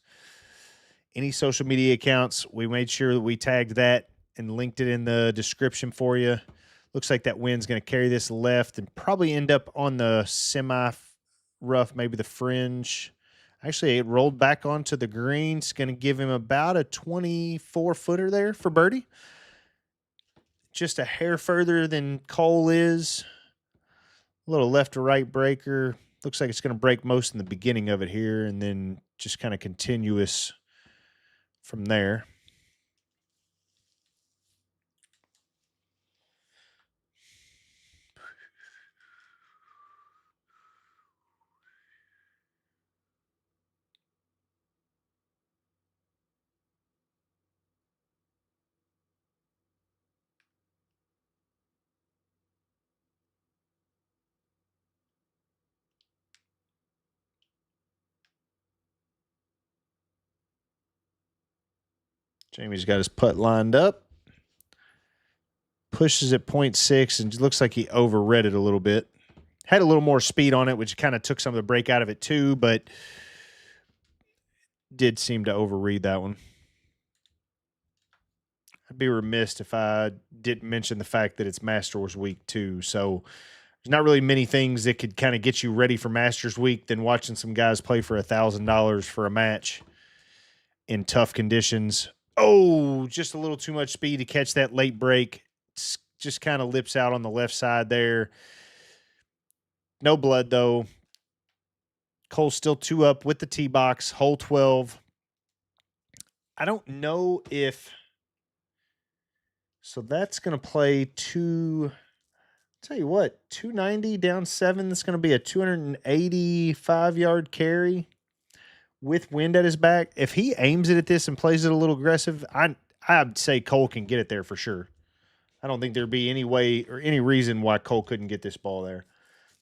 Any social media accounts? We made sure that we tagged that and linked it in the description for you. Looks like that wind's going to carry this left and probably end up on the semi-rough, maybe the fringe. Actually, it rolled back onto the green. It's going to give him about a 24-footer there for birdie. Just a hair further than Cole is. A little left to right breaker. Looks like it's going to break most in the beginning of it here, and then just kind of continuous from there. Jamie's got his putt lined up. Pushes at 0.6 and looks like he overread it a little bit. Had a little more speed on it, which kind of took some of the break out of it too, but did seem to overread that one. I'd be remiss if I didn't mention the fact that it's Masters Week too. So there's not really many things that could kind of get you ready for Masters Week than watching some guys play for $1,000 for a match in tough conditions. Oh, just a little too much speed to catch that late break. It's just kind of lips out on the left side there. No blood, though. Cole's still 2 up with the tee box, hole 12. I don't know if... So that's going to play tell you what, 290 down 7. That's going to be a 285-yard carry with wind at his back. If he aims it at this and plays it a little aggressive, I'd say Cole can get it there for sure. I don't think there'd be any way or any reason why Cole couldn't get this ball there.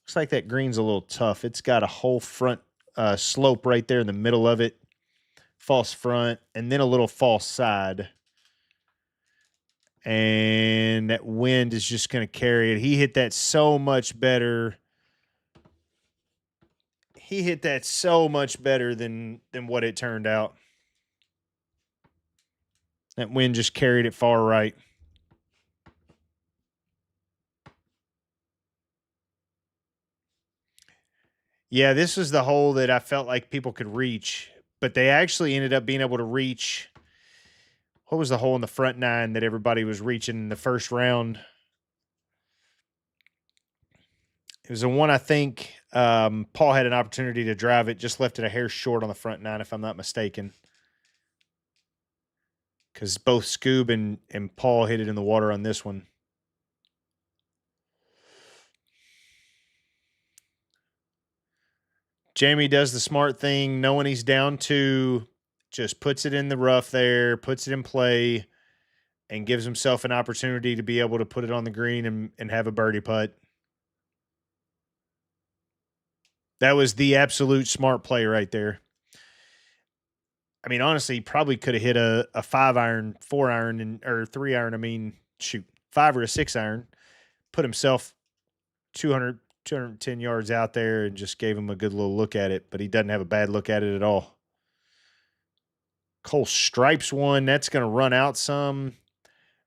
Looks like that green's a little tough. It's got a whole front slope right there in the middle of it. False front, and then a little false side. And that wind is just going to carry it. He hit that so much better. He hit that so much better than what it turned out. That wind just carried it far right. Yeah, this was the hole that I felt like people could reach, but they actually ended up being able to reach. What was the hole in the front 9 that everybody was reaching in the first round? It was the one, I think, Paul had an opportunity to drive it, just left it a hair short on the front nine, if I'm not mistaken. Because both Scoob and Paul hit it in the water on this one. Jaymee does the smart thing, knowing he's down 2, just puts it in the rough there, puts it in play, and gives himself an opportunity to be able to put it on the green and have a birdie putt. That was the absolute smart play right there. I mean, honestly, he probably could have hit a 5-iron, 4-iron, or 3-iron. I mean, shoot, 5 or a 6-iron. Put himself 210 yards out there and just gave him a good little look at it, but he doesn't have a bad look at it at all. Cole stripes one. That's going to run out some,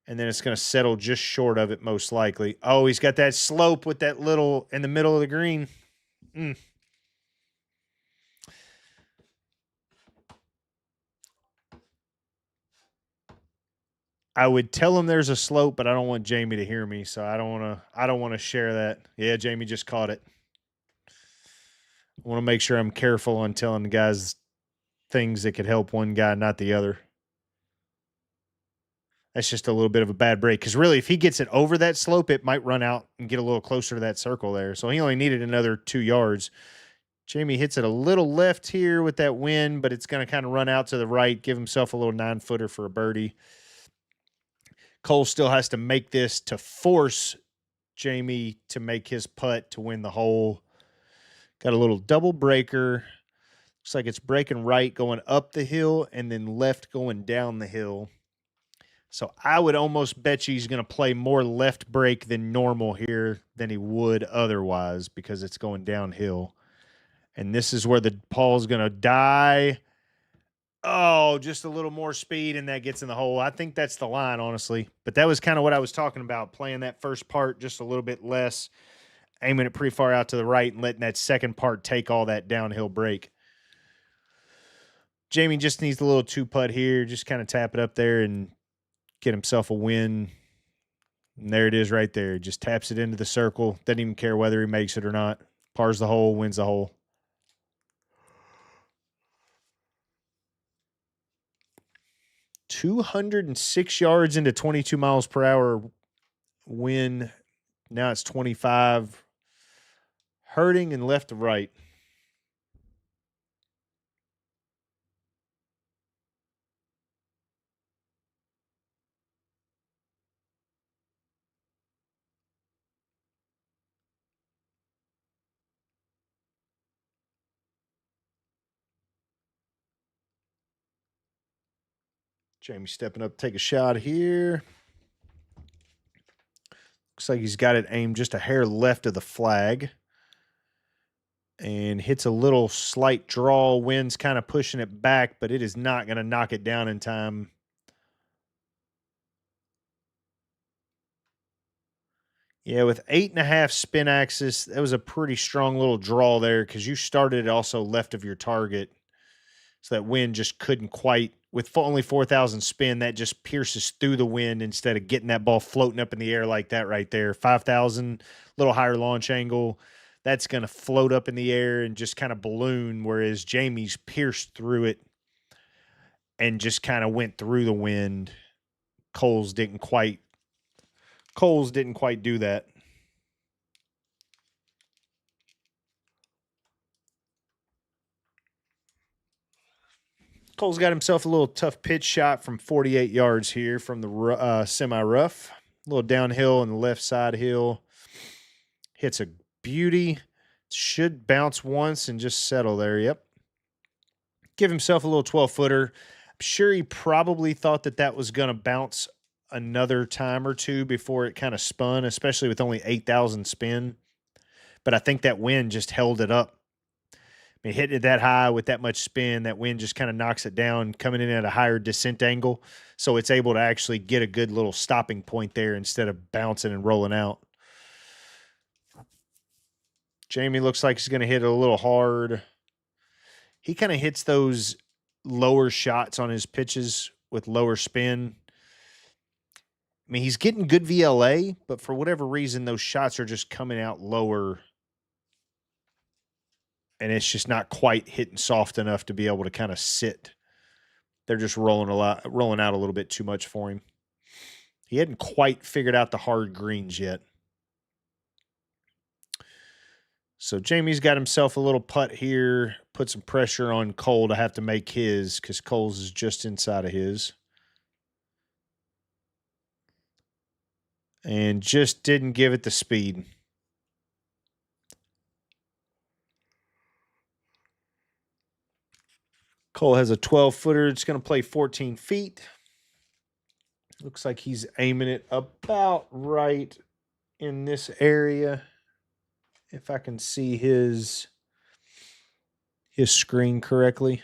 and then it's going to settle just short of it most likely. Oh, he's got that slope with that little in the middle of the green. I would tell him there's a slope, but I don't want Jaymee to hear me, so I don't want to share that. Yeah, Jaymee just caught it. I want to make sure I'm careful on telling the guys things that could help one guy, not the other. That's just a little bit of a bad break, because really, if he gets it over that slope, it might run out and get a little closer to that circle there. So he only needed another 2 yards. Jaymee hits it a little left here with that wind, but it's going to kind of run out to the right, give himself a little 9-footer for a birdie. Cole still has to make this to force Jaymee to make his putt to win the hole. Got a little double breaker. Looks like it's breaking right going up the hill and then left going down the hill. So I would almost bet you he's going to play more left break than normal here than he would otherwise, because it's going downhill. And this is where the Paul's going to die. Oh, just a little more speed, and that gets in the hole. I think that's the line, honestly. But that was kind of what I was talking about, playing that first part just a little bit less, aiming it pretty far out to the right, and letting that second part take all that downhill break. Jaymee just needs a little 2-putt here, just kind of tap it up there and get himself a win. And there it is right there. Just taps it into the circle. Doesn't even care whether he makes it or not. Pars the hole, wins the hole. .206 yards into 22 miles per hour wind. Now it's 25. Hurting and left to right. Jaymee stepping up, take a shot here. Looks like he's got it aimed just a hair left of the flag. And hits a little slight draw. Wind's kind of pushing it back, but it is not going to knock it down in time. Yeah, with 8.5 spin axis, that was a pretty strong little draw there, because you started also left of your target. So that wind just couldn't quite, with only 4,000 spin, that just pierces through the wind instead of getting that ball floating up in the air like that right there. 5,000, little higher launch angle. That's going to float up in the air and just kind of balloon, whereas Jaymee's pierced through it and just kind of went through the wind. Coles didn't quite do that. Cole's got himself a little tough pitch shot from 48 yards here from the semi-rough. A little downhill on the left side hill. Hits a beauty. Should bounce once and just settle there. Yep. Give himself a little 12-footer. I'm sure he probably thought that was going to bounce another time or two before it kind of spun, especially with only 8,000 spin. But I think that wind just held it up. I mean, hitting it that high with that much spin, that wind just kind of knocks it down, coming in at a higher descent angle. So it's able to actually get a good little stopping point there instead of bouncing and rolling out. Jaymee looks like he's going to hit it a little hard. He kind of hits those lower shots on his pitches with lower spin. I mean, he's getting good VLA, but for whatever reason, those shots are just coming out lower. and it's just not quite hitting soft enough to be able to kind of sit. They're just rolling out a little bit too much for him. He hadn't quite figured out the hard greens yet. So Jamie's got himself a little putt here, put some pressure on Cole to have to make his because Cole's is just inside of his. And just didn't give it the speed. Cole has a 12-footer. It's going to play 14 feet. Looks like he's aiming it about right in this area. If I can see his screen correctly.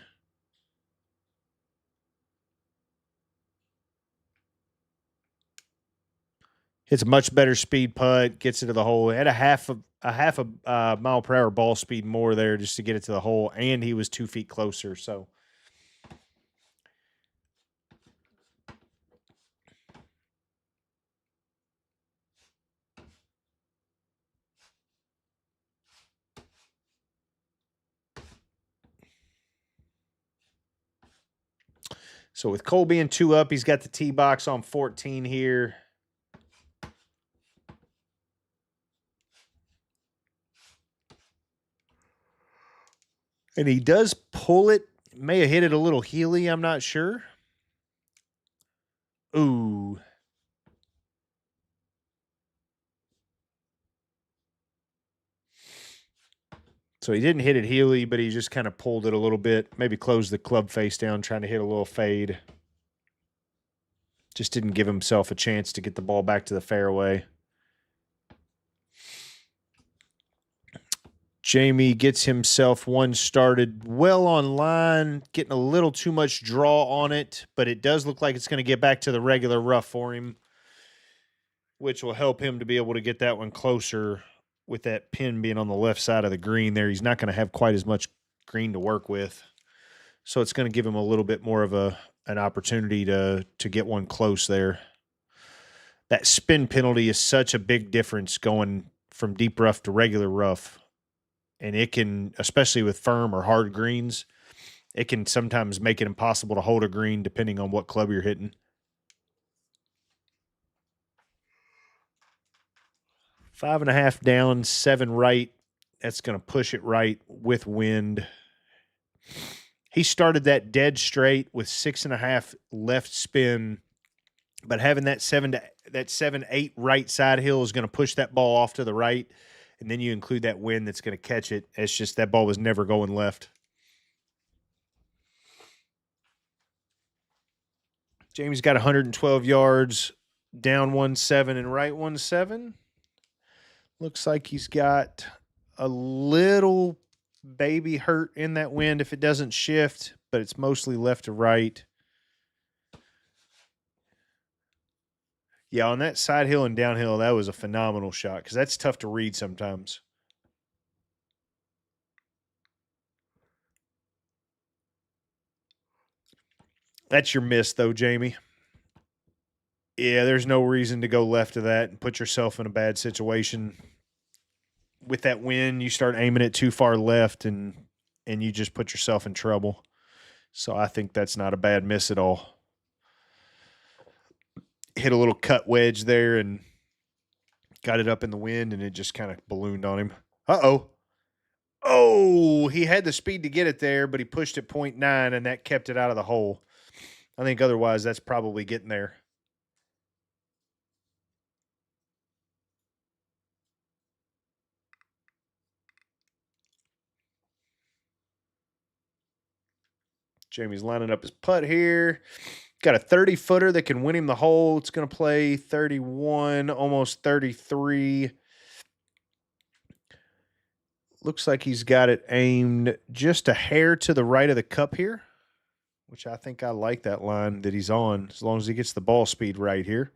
Hits a much better speed putt, gets it to the hole. Had a half a mile per hour ball speed more there just to get it to the hole, and he was 2 feet closer. So with Cole being 2 up, he's got the tee box on 14 here. And he does pull it. May have hit it a little heely, I'm not sure. Ooh. So he didn't hit it heely, but he just kind of pulled it a little bit. Maybe closed the club face down, trying to hit a little fade. Just didn't give himself a chance to get the ball back to the fairway. Jamie gets himself one started well on line, getting a little too much draw on it, but it does look like it's going to get back to the regular rough for him, which will help him to be able to get that one closer with that pin being on the left side of the green there. He's not going to have quite as much green to work with. So it's going to give him a little bit more of an opportunity to get one close there. That spin penalty is such a big difference going from deep rough to regular rough. And it can, especially with firm or hard greens, it can sometimes make it impossible to hold a green depending on what club you're hitting. Five and a half down, 7 right. That's going to push it right with wind. He started that dead straight with 6.5 left spin, but having that 7-8 right side hill is going to push that ball off to the right. And then you include that wind that's going to catch it. It's just that ball was never going left. Jamie's got 112 yards, down 1-7 and right 1-7. Looks like he's got a little baby hurt in that wind if it doesn't shift, but it's mostly left to right. Yeah, on that side hill and downhill, that was a phenomenal shot because that's tough to read sometimes. That's your miss, though, Jamie. Yeah, there's no reason to go left of that and put yourself in a bad situation. With that wind, you start aiming it too far left, and you just put yourself in trouble. So I think that's not a bad miss at all. Hit a little cut wedge there and got it up in the wind, and it just kind of ballooned on him. Uh-oh. Oh, he had the speed to get it there, but he pushed it 0.9, and that kept it out of the hole. I think otherwise that's probably getting there. Jamie's lining up his putt here. Got a 30-footer that can win him the hole. It's going to play 31, almost 33. Looks like he's got it aimed just a hair to the right of the cup here, which I think I like that line that he's on, as long as he gets the ball speed right here.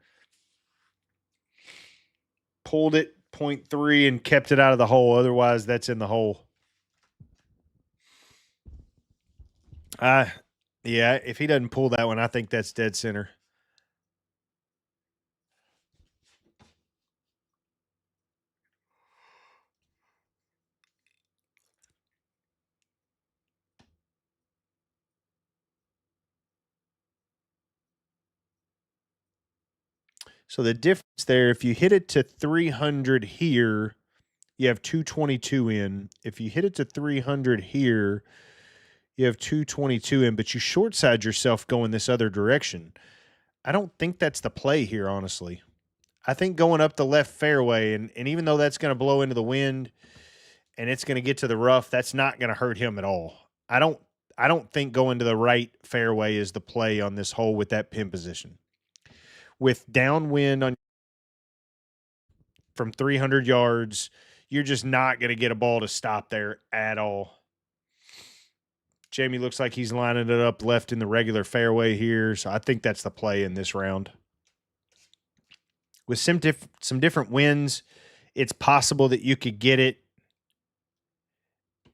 Pulled it 0.3 and kept it out of the hole. Otherwise, that's in the hole. Yeah, if he doesn't pull that one, I think that's dead center. So the difference there, if you hit it to 300 here, you have 222 in. If you hit it to 300 here, you have 222 in, but you short side yourself going this other direction. I don't think that's the play here, honestly. I think going up the left fairway, and even though that's going to blow into the wind and it's going to get to the rough, that's not going to hurt him at all. I don't think going to the right fairway is the play on this hole with that pin position. With downwind on from 300 yards, you're just not going to get a ball to stop there at all. Jamie looks like he's lining it up left in the regular fairway here, so I think that's the play in this round. With some different winds, it's possible that you could get it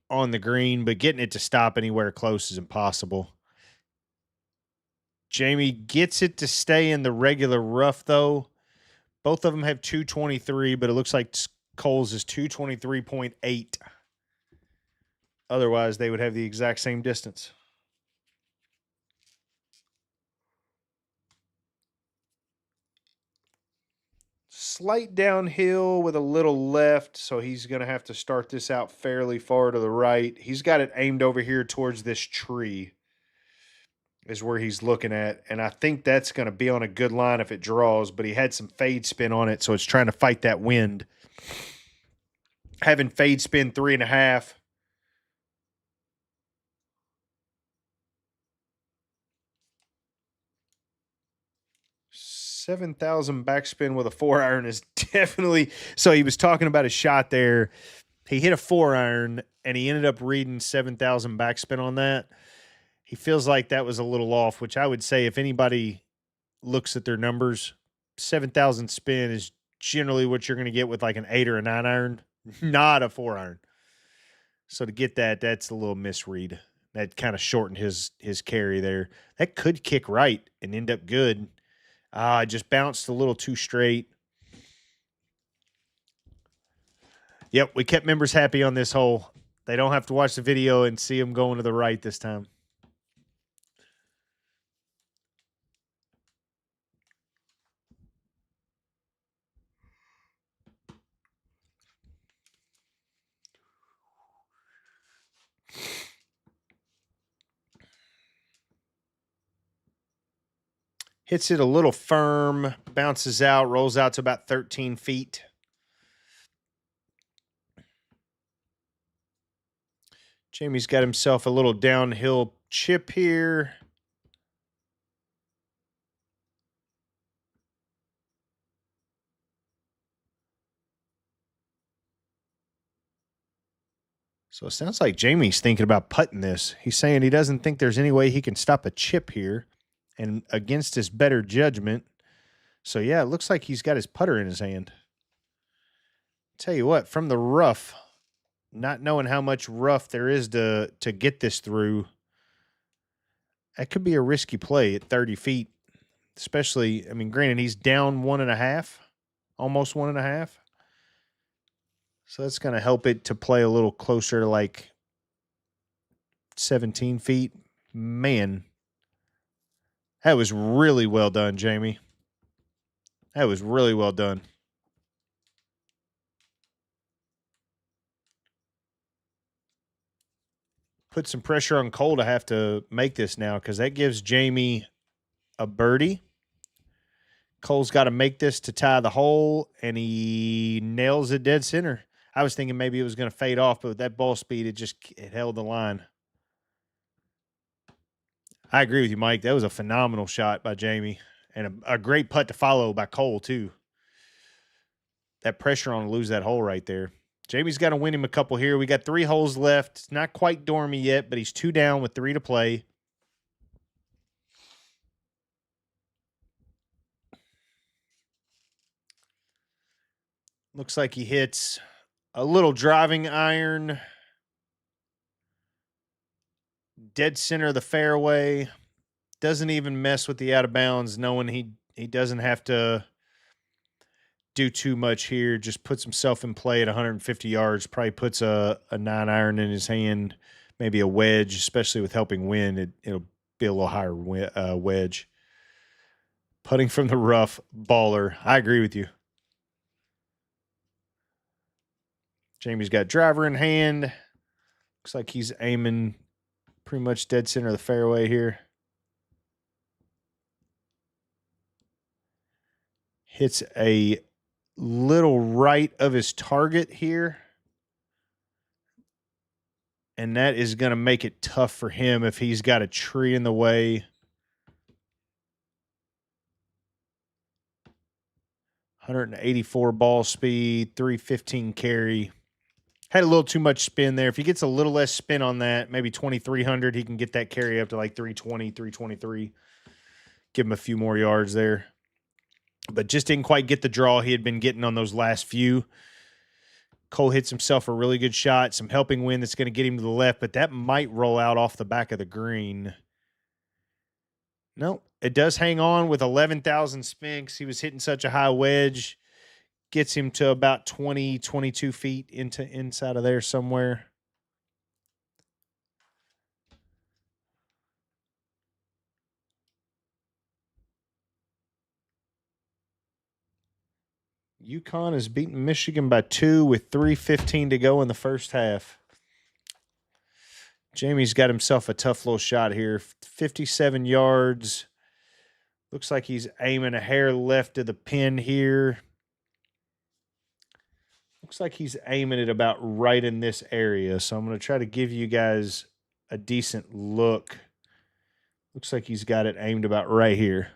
on the green, but getting it to stop anywhere close is impossible. Jamie gets it to stay in the regular rough, though. Both of them have 223, but it looks like Cole's is 223.8. Otherwise, they would have the exact same distance. Slight downhill with a little left, so he's going to have to start this out fairly far to the right. He's got it aimed over here towards this tree is where he's looking at, and I think that's going to be on a good line if it draws, but he had some fade spin on it, so it's trying to fight that wind. Having fade spin 3.5. 7,000 backspin with a 4-iron is definitely. So he was talking about a shot there. He hit a 4-iron and he ended up reading 7,000 backspin on that. He feels like that was a little off, which I would say if anybody looks at their numbers, 7,000 spin is generally what you're going to get with like an 8 or a 9-iron, not a 4-iron. So to get that, that's a little misread. That kind of shortened his carry there. That could kick right and end up good. I just bounced a little too straight. Yep, we kept members happy on this hole. They don't have to watch the video and see him going to the right this time. Hits it a little firm, bounces out, rolls out to about 13 feet. Jamie's got himself a little downhill chip here. So it sounds like Jamie's thinking about putting this. He's saying he doesn't think there's any way he can stop a chip here. And against his better judgment. So, yeah, it looks like he's got his putter in his hand. Tell you what, from the rough, not knowing how much rough there is to get this through, that could be a risky play at 30 feet. Especially, I mean, granted, he's down 1.5, almost 1.5. So that's going to help it to play a little closer to like 17 feet. Man. That was really well done, Jamie. That was really well done. Put some pressure on Cole to have to make this now because that gives Jamie a birdie. Cole's got to make this to tie the hole, and he nails it dead center. I was thinking maybe it was going to fade off, but with that ball speed, it held the line. I agree with you, Mike. That was a phenomenal shot by Jamie and a great putt to follow by Cole, too. That pressure on to lose that hole right there. Jamie's got to win him a couple here. We got 3 holes left. It's not quite dormy yet, but he's 2 down with 3 to play. Looks like he hits a little driving iron. Dead center of the fairway. Doesn't even mess with the out of bounds, knowing he doesn't have to do too much here. Just puts himself in play at 150 yards. Probably puts a 9-iron in his hand. Maybe a wedge, especially with helping wind. It'll be a little higher wedge. Putting from the rough, baller. I agree with you. Jamie's got driver in hand. Looks like he's aiming pretty much dead center of the fairway here. Hits a little right of his target here. And that is going to make it tough for him if he's got a tree in the way. 184 ball speed, 315 carry. Had a little too much spin there. If he gets a little less spin on that, maybe 2,300, he can get that carry up to like 320, 323. Give him a few more yards there. But just didn't quite get the draw he had been getting on those last few. Cole hits himself a really good shot. Some helping wind that's going to get him to the left, but that might roll out off the back of the green. No, it does hang on with 11,000 spinks. He was hitting such a high wedge. Gets him to about 20, 22 feet inside of there somewhere. UConn is beating Michigan by 2 with 3:15 to go in the first half. Jamie's got himself a tough little shot here. 57 yards. Looks like he's aiming a hair left of the pin here. Looks like he's aiming it about right in this area. So I'm going to try to give you guys a decent look. Looks like he's got it aimed about right here.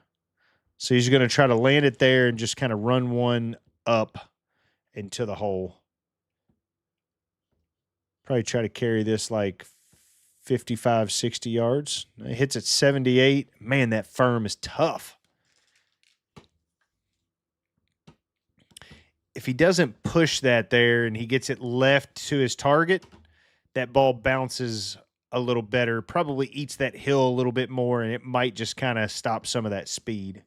So he's going to try to land it there and just kind of run one up into the hole. Probably try to carry this like 55, 60 yards. It hits at 78. Man, that firm is tough. If he doesn't push that there and he gets it left to his target, that ball bounces a little better, probably eats that hill a little bit more, and it might just kind of stop some of that speed.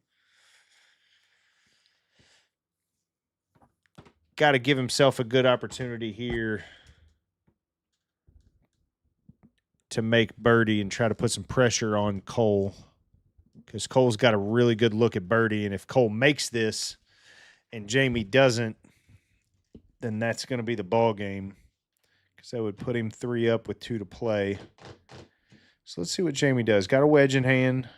Got to give himself a good opportunity here to make birdie and try to put some pressure on Cole, because Cole's got a really good look at birdie, and if Cole makes this and Jamie doesn't, then that's going to be the ball game, because that would put him 3 up with 2 to play. So let's see what Jamie does. Got a wedge in hand.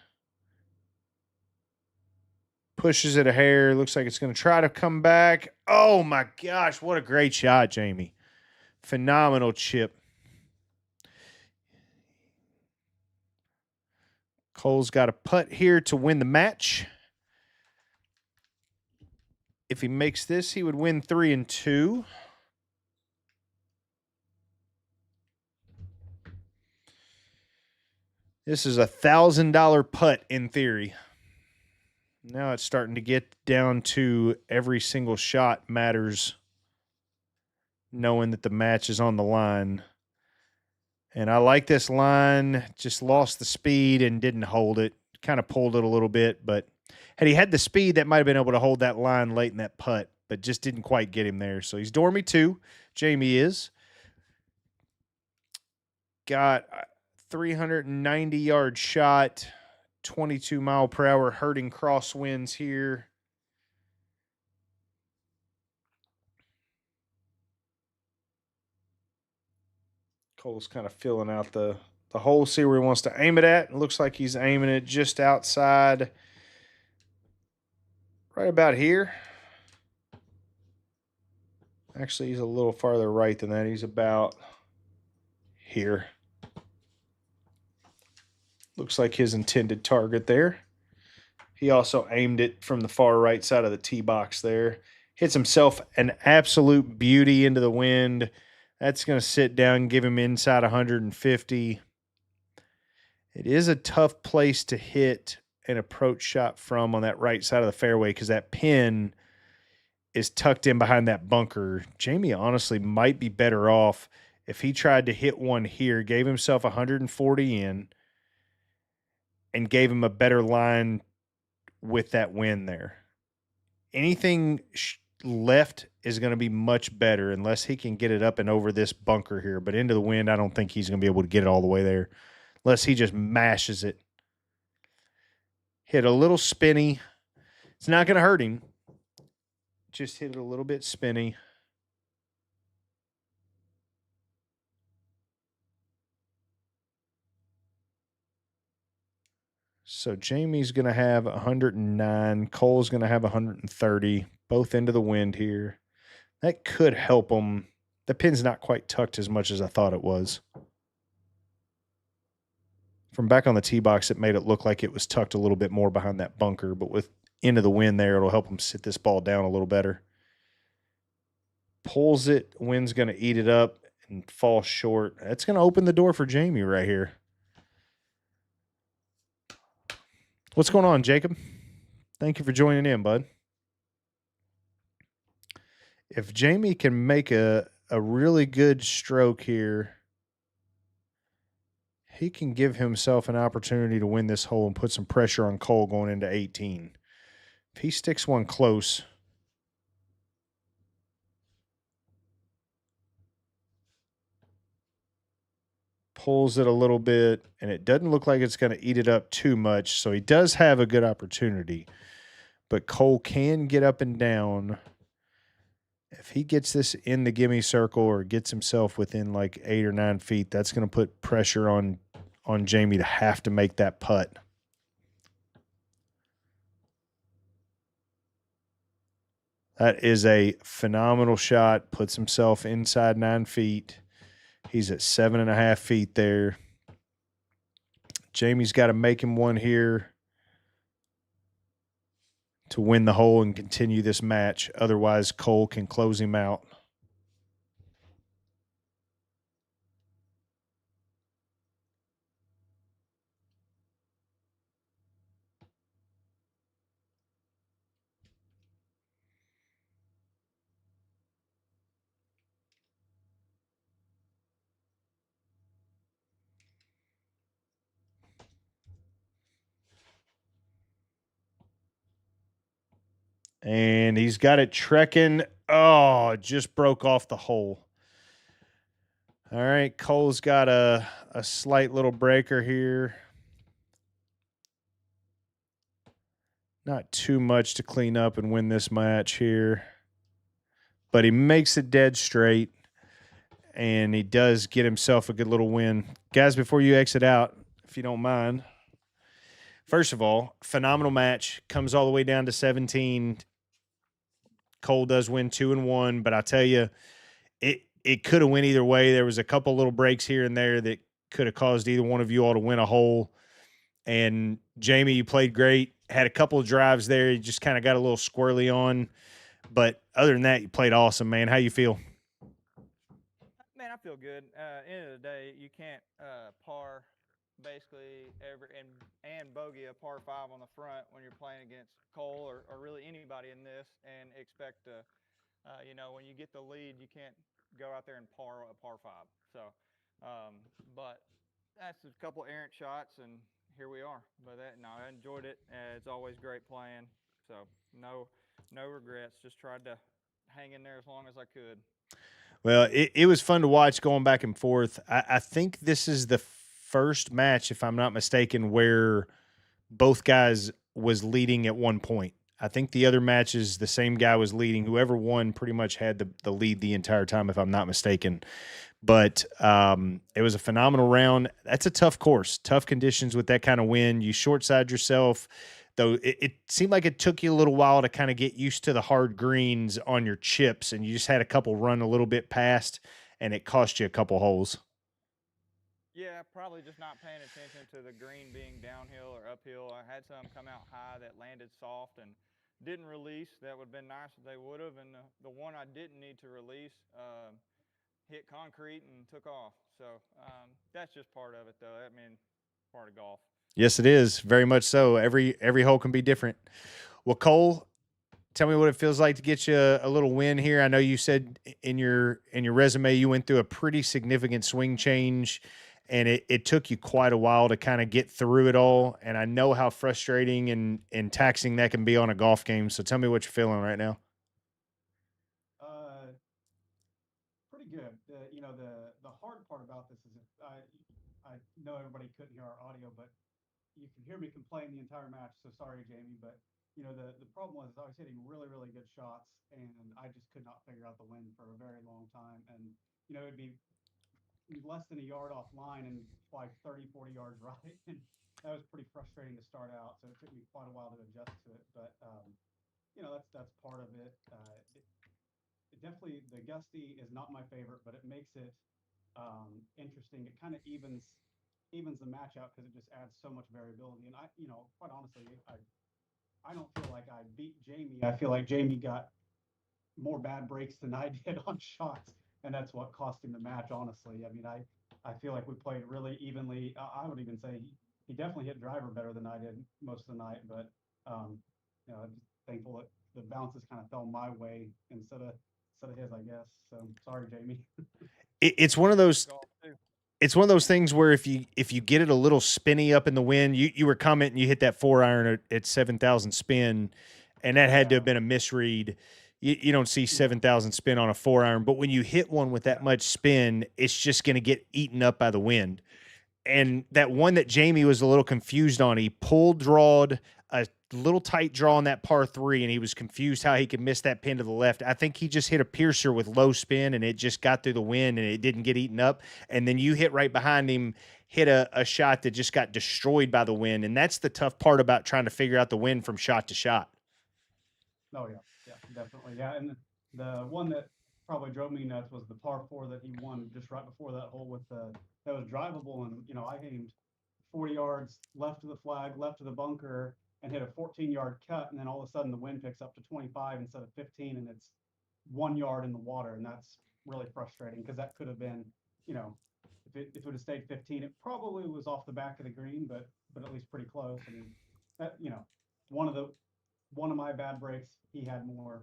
Pushes it a hair. Looks like it's going to try to come back. Oh, my gosh. What a great shot, Jamie. Phenomenal chip. Cole's got a putt here to win the match. If he makes this, he would win 3 and 2. This is a $1,000 putt in theory. Now it's starting to get down to every single shot matters, knowing that the match is on the line. And I like this line. Just lost the speed and didn't hold it. Kind of pulled it a little bit, but had he had the speed, that might have been able to hold that line late in that putt, but just didn't quite get him there. So he's Dormy 2. Jamie is. Got 390-yard shot, 22-mile-per-hour hurting crosswinds here. Cole's kind of filling out the hole, see where he wants to aim it at. It looks like he's aiming it just outside, right about here. Actually, he's a little farther right than that. He's about here. Looks like his intended target there. He also aimed it from the far right side of the tee box there. Hits himself an absolute beauty into the wind. That's going to sit down, give him inside 150. It is a tough place to hit an approach shot from on that right side of the fairway, because that pin is tucked in behind that bunker. Jamie honestly might be better off if he tried to hit one here, gave himself 140 in, and gave him a better line with that wind there. Anything left is going to be much better unless he can get it up and over this bunker here. But into the wind, I don't think he's going to be able to get it all the way there unless he just mashes it. Hit a little spinny. It's not going to hurt him. Just hit it a little bit spinny. So Jamie's going to have 109. Cole's going to have 130. Both into the wind here. That could help him. The pin's not quite tucked as much as I thought it was. From back on the tee box, it made it look like it was tucked a little bit more behind that bunker, but with into the wind there, it'll help him sit this ball down a little better. Pulls it, wind's going to eat it up and fall short. That's going to open the door for Jamie right here. What's going on, Jacob? Thank you for joining in, bud. If Jamie can make a really good stroke here, he can give himself an opportunity to win this hole and put some pressure on Cole going into 18. If he sticks one close, pulls it a little bit, and it doesn't look like it's going to eat it up too much, so he does have a good opportunity. But Cole can get up and down. If he gets this in the gimme circle or gets himself within like 8 or 9 feet, that's going to put pressure on Jamie to have to make that putt. That is a phenomenal shot. Puts himself inside 9 feet. He's at 7.5 feet there. Jamie's got to make him one here to win the hole and continue this match. Otherwise, Cole can close him out. And he's got it trekking. Oh, it just broke off the hole. All right, Cole's got a slight little breaker here. Not too much to clean up and win this match here. But he makes it dead straight. And he does get himself a good little win. Guys, before you exit out, if you don't mind. First of all, phenomenal match. Comes all the way down to 17. Cole does win 2-1, but I tell you, it could have went either way. There was a couple little breaks here and there that could have caused either one of you all to win a hole. And Jamie, you played great. Had a couple of drives there. You just kind of got a little squirrely on. But other than that, you played awesome, man. How you feel? Man, I feel good. End of the day, you can't par basically and bogey a par 5 on the front when you're playing against Cole or really anybody in this and expect to, when you get the lead, you can't go out there and par a par 5. So, but that's a couple errant shots, and here we are. But I enjoyed it. It's always great playing. So no regrets. Just tried to hang in there as long as I could. Well, it was fun to watch going back and forth. I think this is the first match, if I'm not mistaken, where both guys was leading at one point. I think the other matches, the same guy was leading. Whoever won pretty much had the lead the entire time, if I'm not mistaken. But it was a phenomenal round. That's a tough course, tough conditions with that kind of wind. You short side yourself. Though it seemed like it took you a little while to kind of get used to the hard greens on your chips, and you just had a couple run a little bit past, and it cost you a couple holes. Yeah, probably just not paying attention to the green being downhill or uphill. I had some come out high that landed soft and didn't release. That would have been nice if they would have. And the one I didn't need to release hit concrete and took off. So that's just part of it, though. I mean, part of golf. Yes, it is. Very much so. Every hole can be different. Well, Cole, tell me what it feels like to get you a little win here. I know you said in your resume you went through a pretty significant swing change, and it took you quite a while to kind of get through it all. And I know how frustrating and taxing that can be on a golf game. So tell me what you're feeling right now. Pretty good. The hard part about this is I know everybody couldn't hear our audio, but you can hear me complain the entire match. So sorry, Jamie, but you know, the problem was I was hitting really, really good shots, and I just could not figure out the wind for a very long time. And, you know, it'd be less than a yard offline and fly 30, 40 yards right. And that was pretty frustrating to start out. So it took me quite a while to adjust to it. But, you know, that's part of it. It definitely, the Gusty is not my favorite, but it makes it interesting. It kind of evens the match out because it just adds so much variability. And I, you know, quite honestly, I don't feel like I beat Jamie. I feel like Jamie got more bad breaks than I did on shots, and that's what cost him the match. Honestly, I mean, I feel like we played really evenly. I would even say he definitely hit driver better than I did most of the night. But you know, I'm just thankful that the bounces kind of fell my way instead of his, I guess. So sorry, Jamie. It's one of those. It's one of those things where if you get it a little spinny up in the wind, you were commenting you hit that 4-iron at 7,000 spin, and that had to have been a misread. You don't see 7,000 spin on a 4-iron, but when you hit one with that much spin, it's just going to get eaten up by the wind. And that one that Jamie was a little confused on, he drawed a little tight draw on that par 3, and he was confused how he could miss that pin to the left. I think he just hit a piercer with low spin, and it just got through the wind, and it didn't get eaten up. And then you hit right behind him, hit a shot that just got destroyed by the wind. And that's the tough part about trying to figure out the wind from shot to shot. Oh, yeah, definitely. Yeah, and the one that probably drove me nuts was the par 4 that he won just right before that hole with that was drivable. And, you know, I aimed 40 yards left of the flag, left of the bunker, and hit a 14-yard cut, and then all of a sudden the wind picks up to 25 instead of 15, and it's 1 yard in the water, and that's really frustrating because that could have been, you know, if it would have stayed 15, it probably was off the back of the green, but at least pretty close. I mean, that, you know, one of my bad breaks, he had more.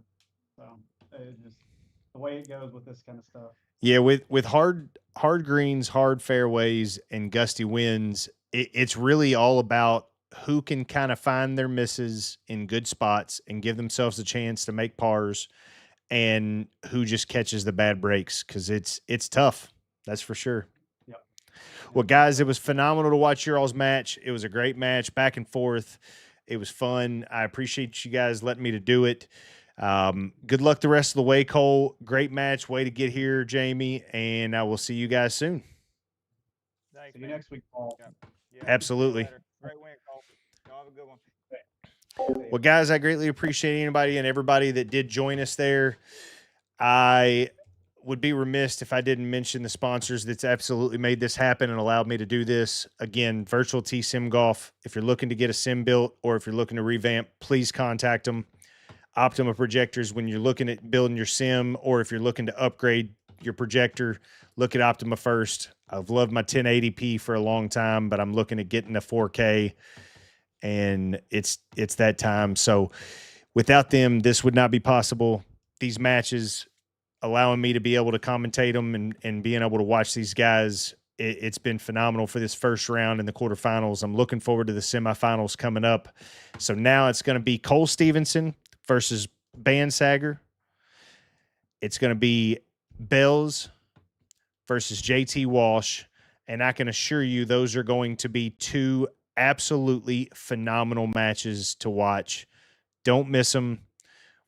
So it's just the way it goes with this kind of stuff. Yeah, with hard greens, hard fairways, and gusty winds, it's really all about who can kind of find their misses in good spots and give themselves a chance to make pars, and who just catches the bad breaks, because it's tough. That's for sure. Yep. Well, guys, it was phenomenal to watch your all's match. It was a great match, back and forth. It was fun. I appreciate you guys letting me to do it. Good luck the rest of the way, Cole. Great match. Way to get here, Jamie. And I will see you guys soon. Thanks, See you next week, Paul. Yeah, Absolutely. Great win, Cole. Y'all have a good one. Well, guys, I greatly appreciate anybody and everybody that did join us there. I would be remiss if I didn't mention the sponsors that's absolutely made this happen and allowed me to do this. Again, Virtual Tee Sim Golf. If you're looking to get a sim built or if you're looking to revamp, please contact them. Optima projectors, when you're looking at building your sim, or if you're looking to upgrade your projector, look at Optima first. I've loved my 1080p for a long time, but I'm looking at getting a 4K, and it's that time. So without them, this would not be possible. These matches, allowing me to be able to commentate them and being able to watch these guys, it's been phenomenal for this first round in the quarterfinals. I'm looking forward to the semifinals coming up. So now it's going to be Cole Stevenson versus Bandsager. It's going to be Bells versus JT Walsh. And I can assure you those are going to be two absolutely phenomenal matches to watch. Don't miss them.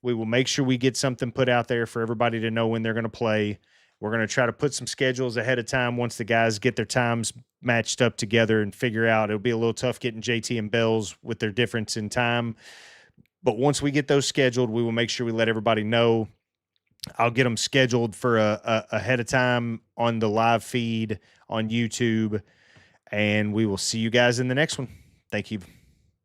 We will make sure we get something put out there for everybody to know when they're going to play. We're going to try to put some schedules ahead of time once the guys get their times matched up together and figure out. It'll be a little tough getting JT and Bells with their difference in time. But once we get those scheduled, we will make sure we let everybody know. I'll get them scheduled for ahead of time on the live feed on YouTube, and we will see you guys in the next one. Thank you.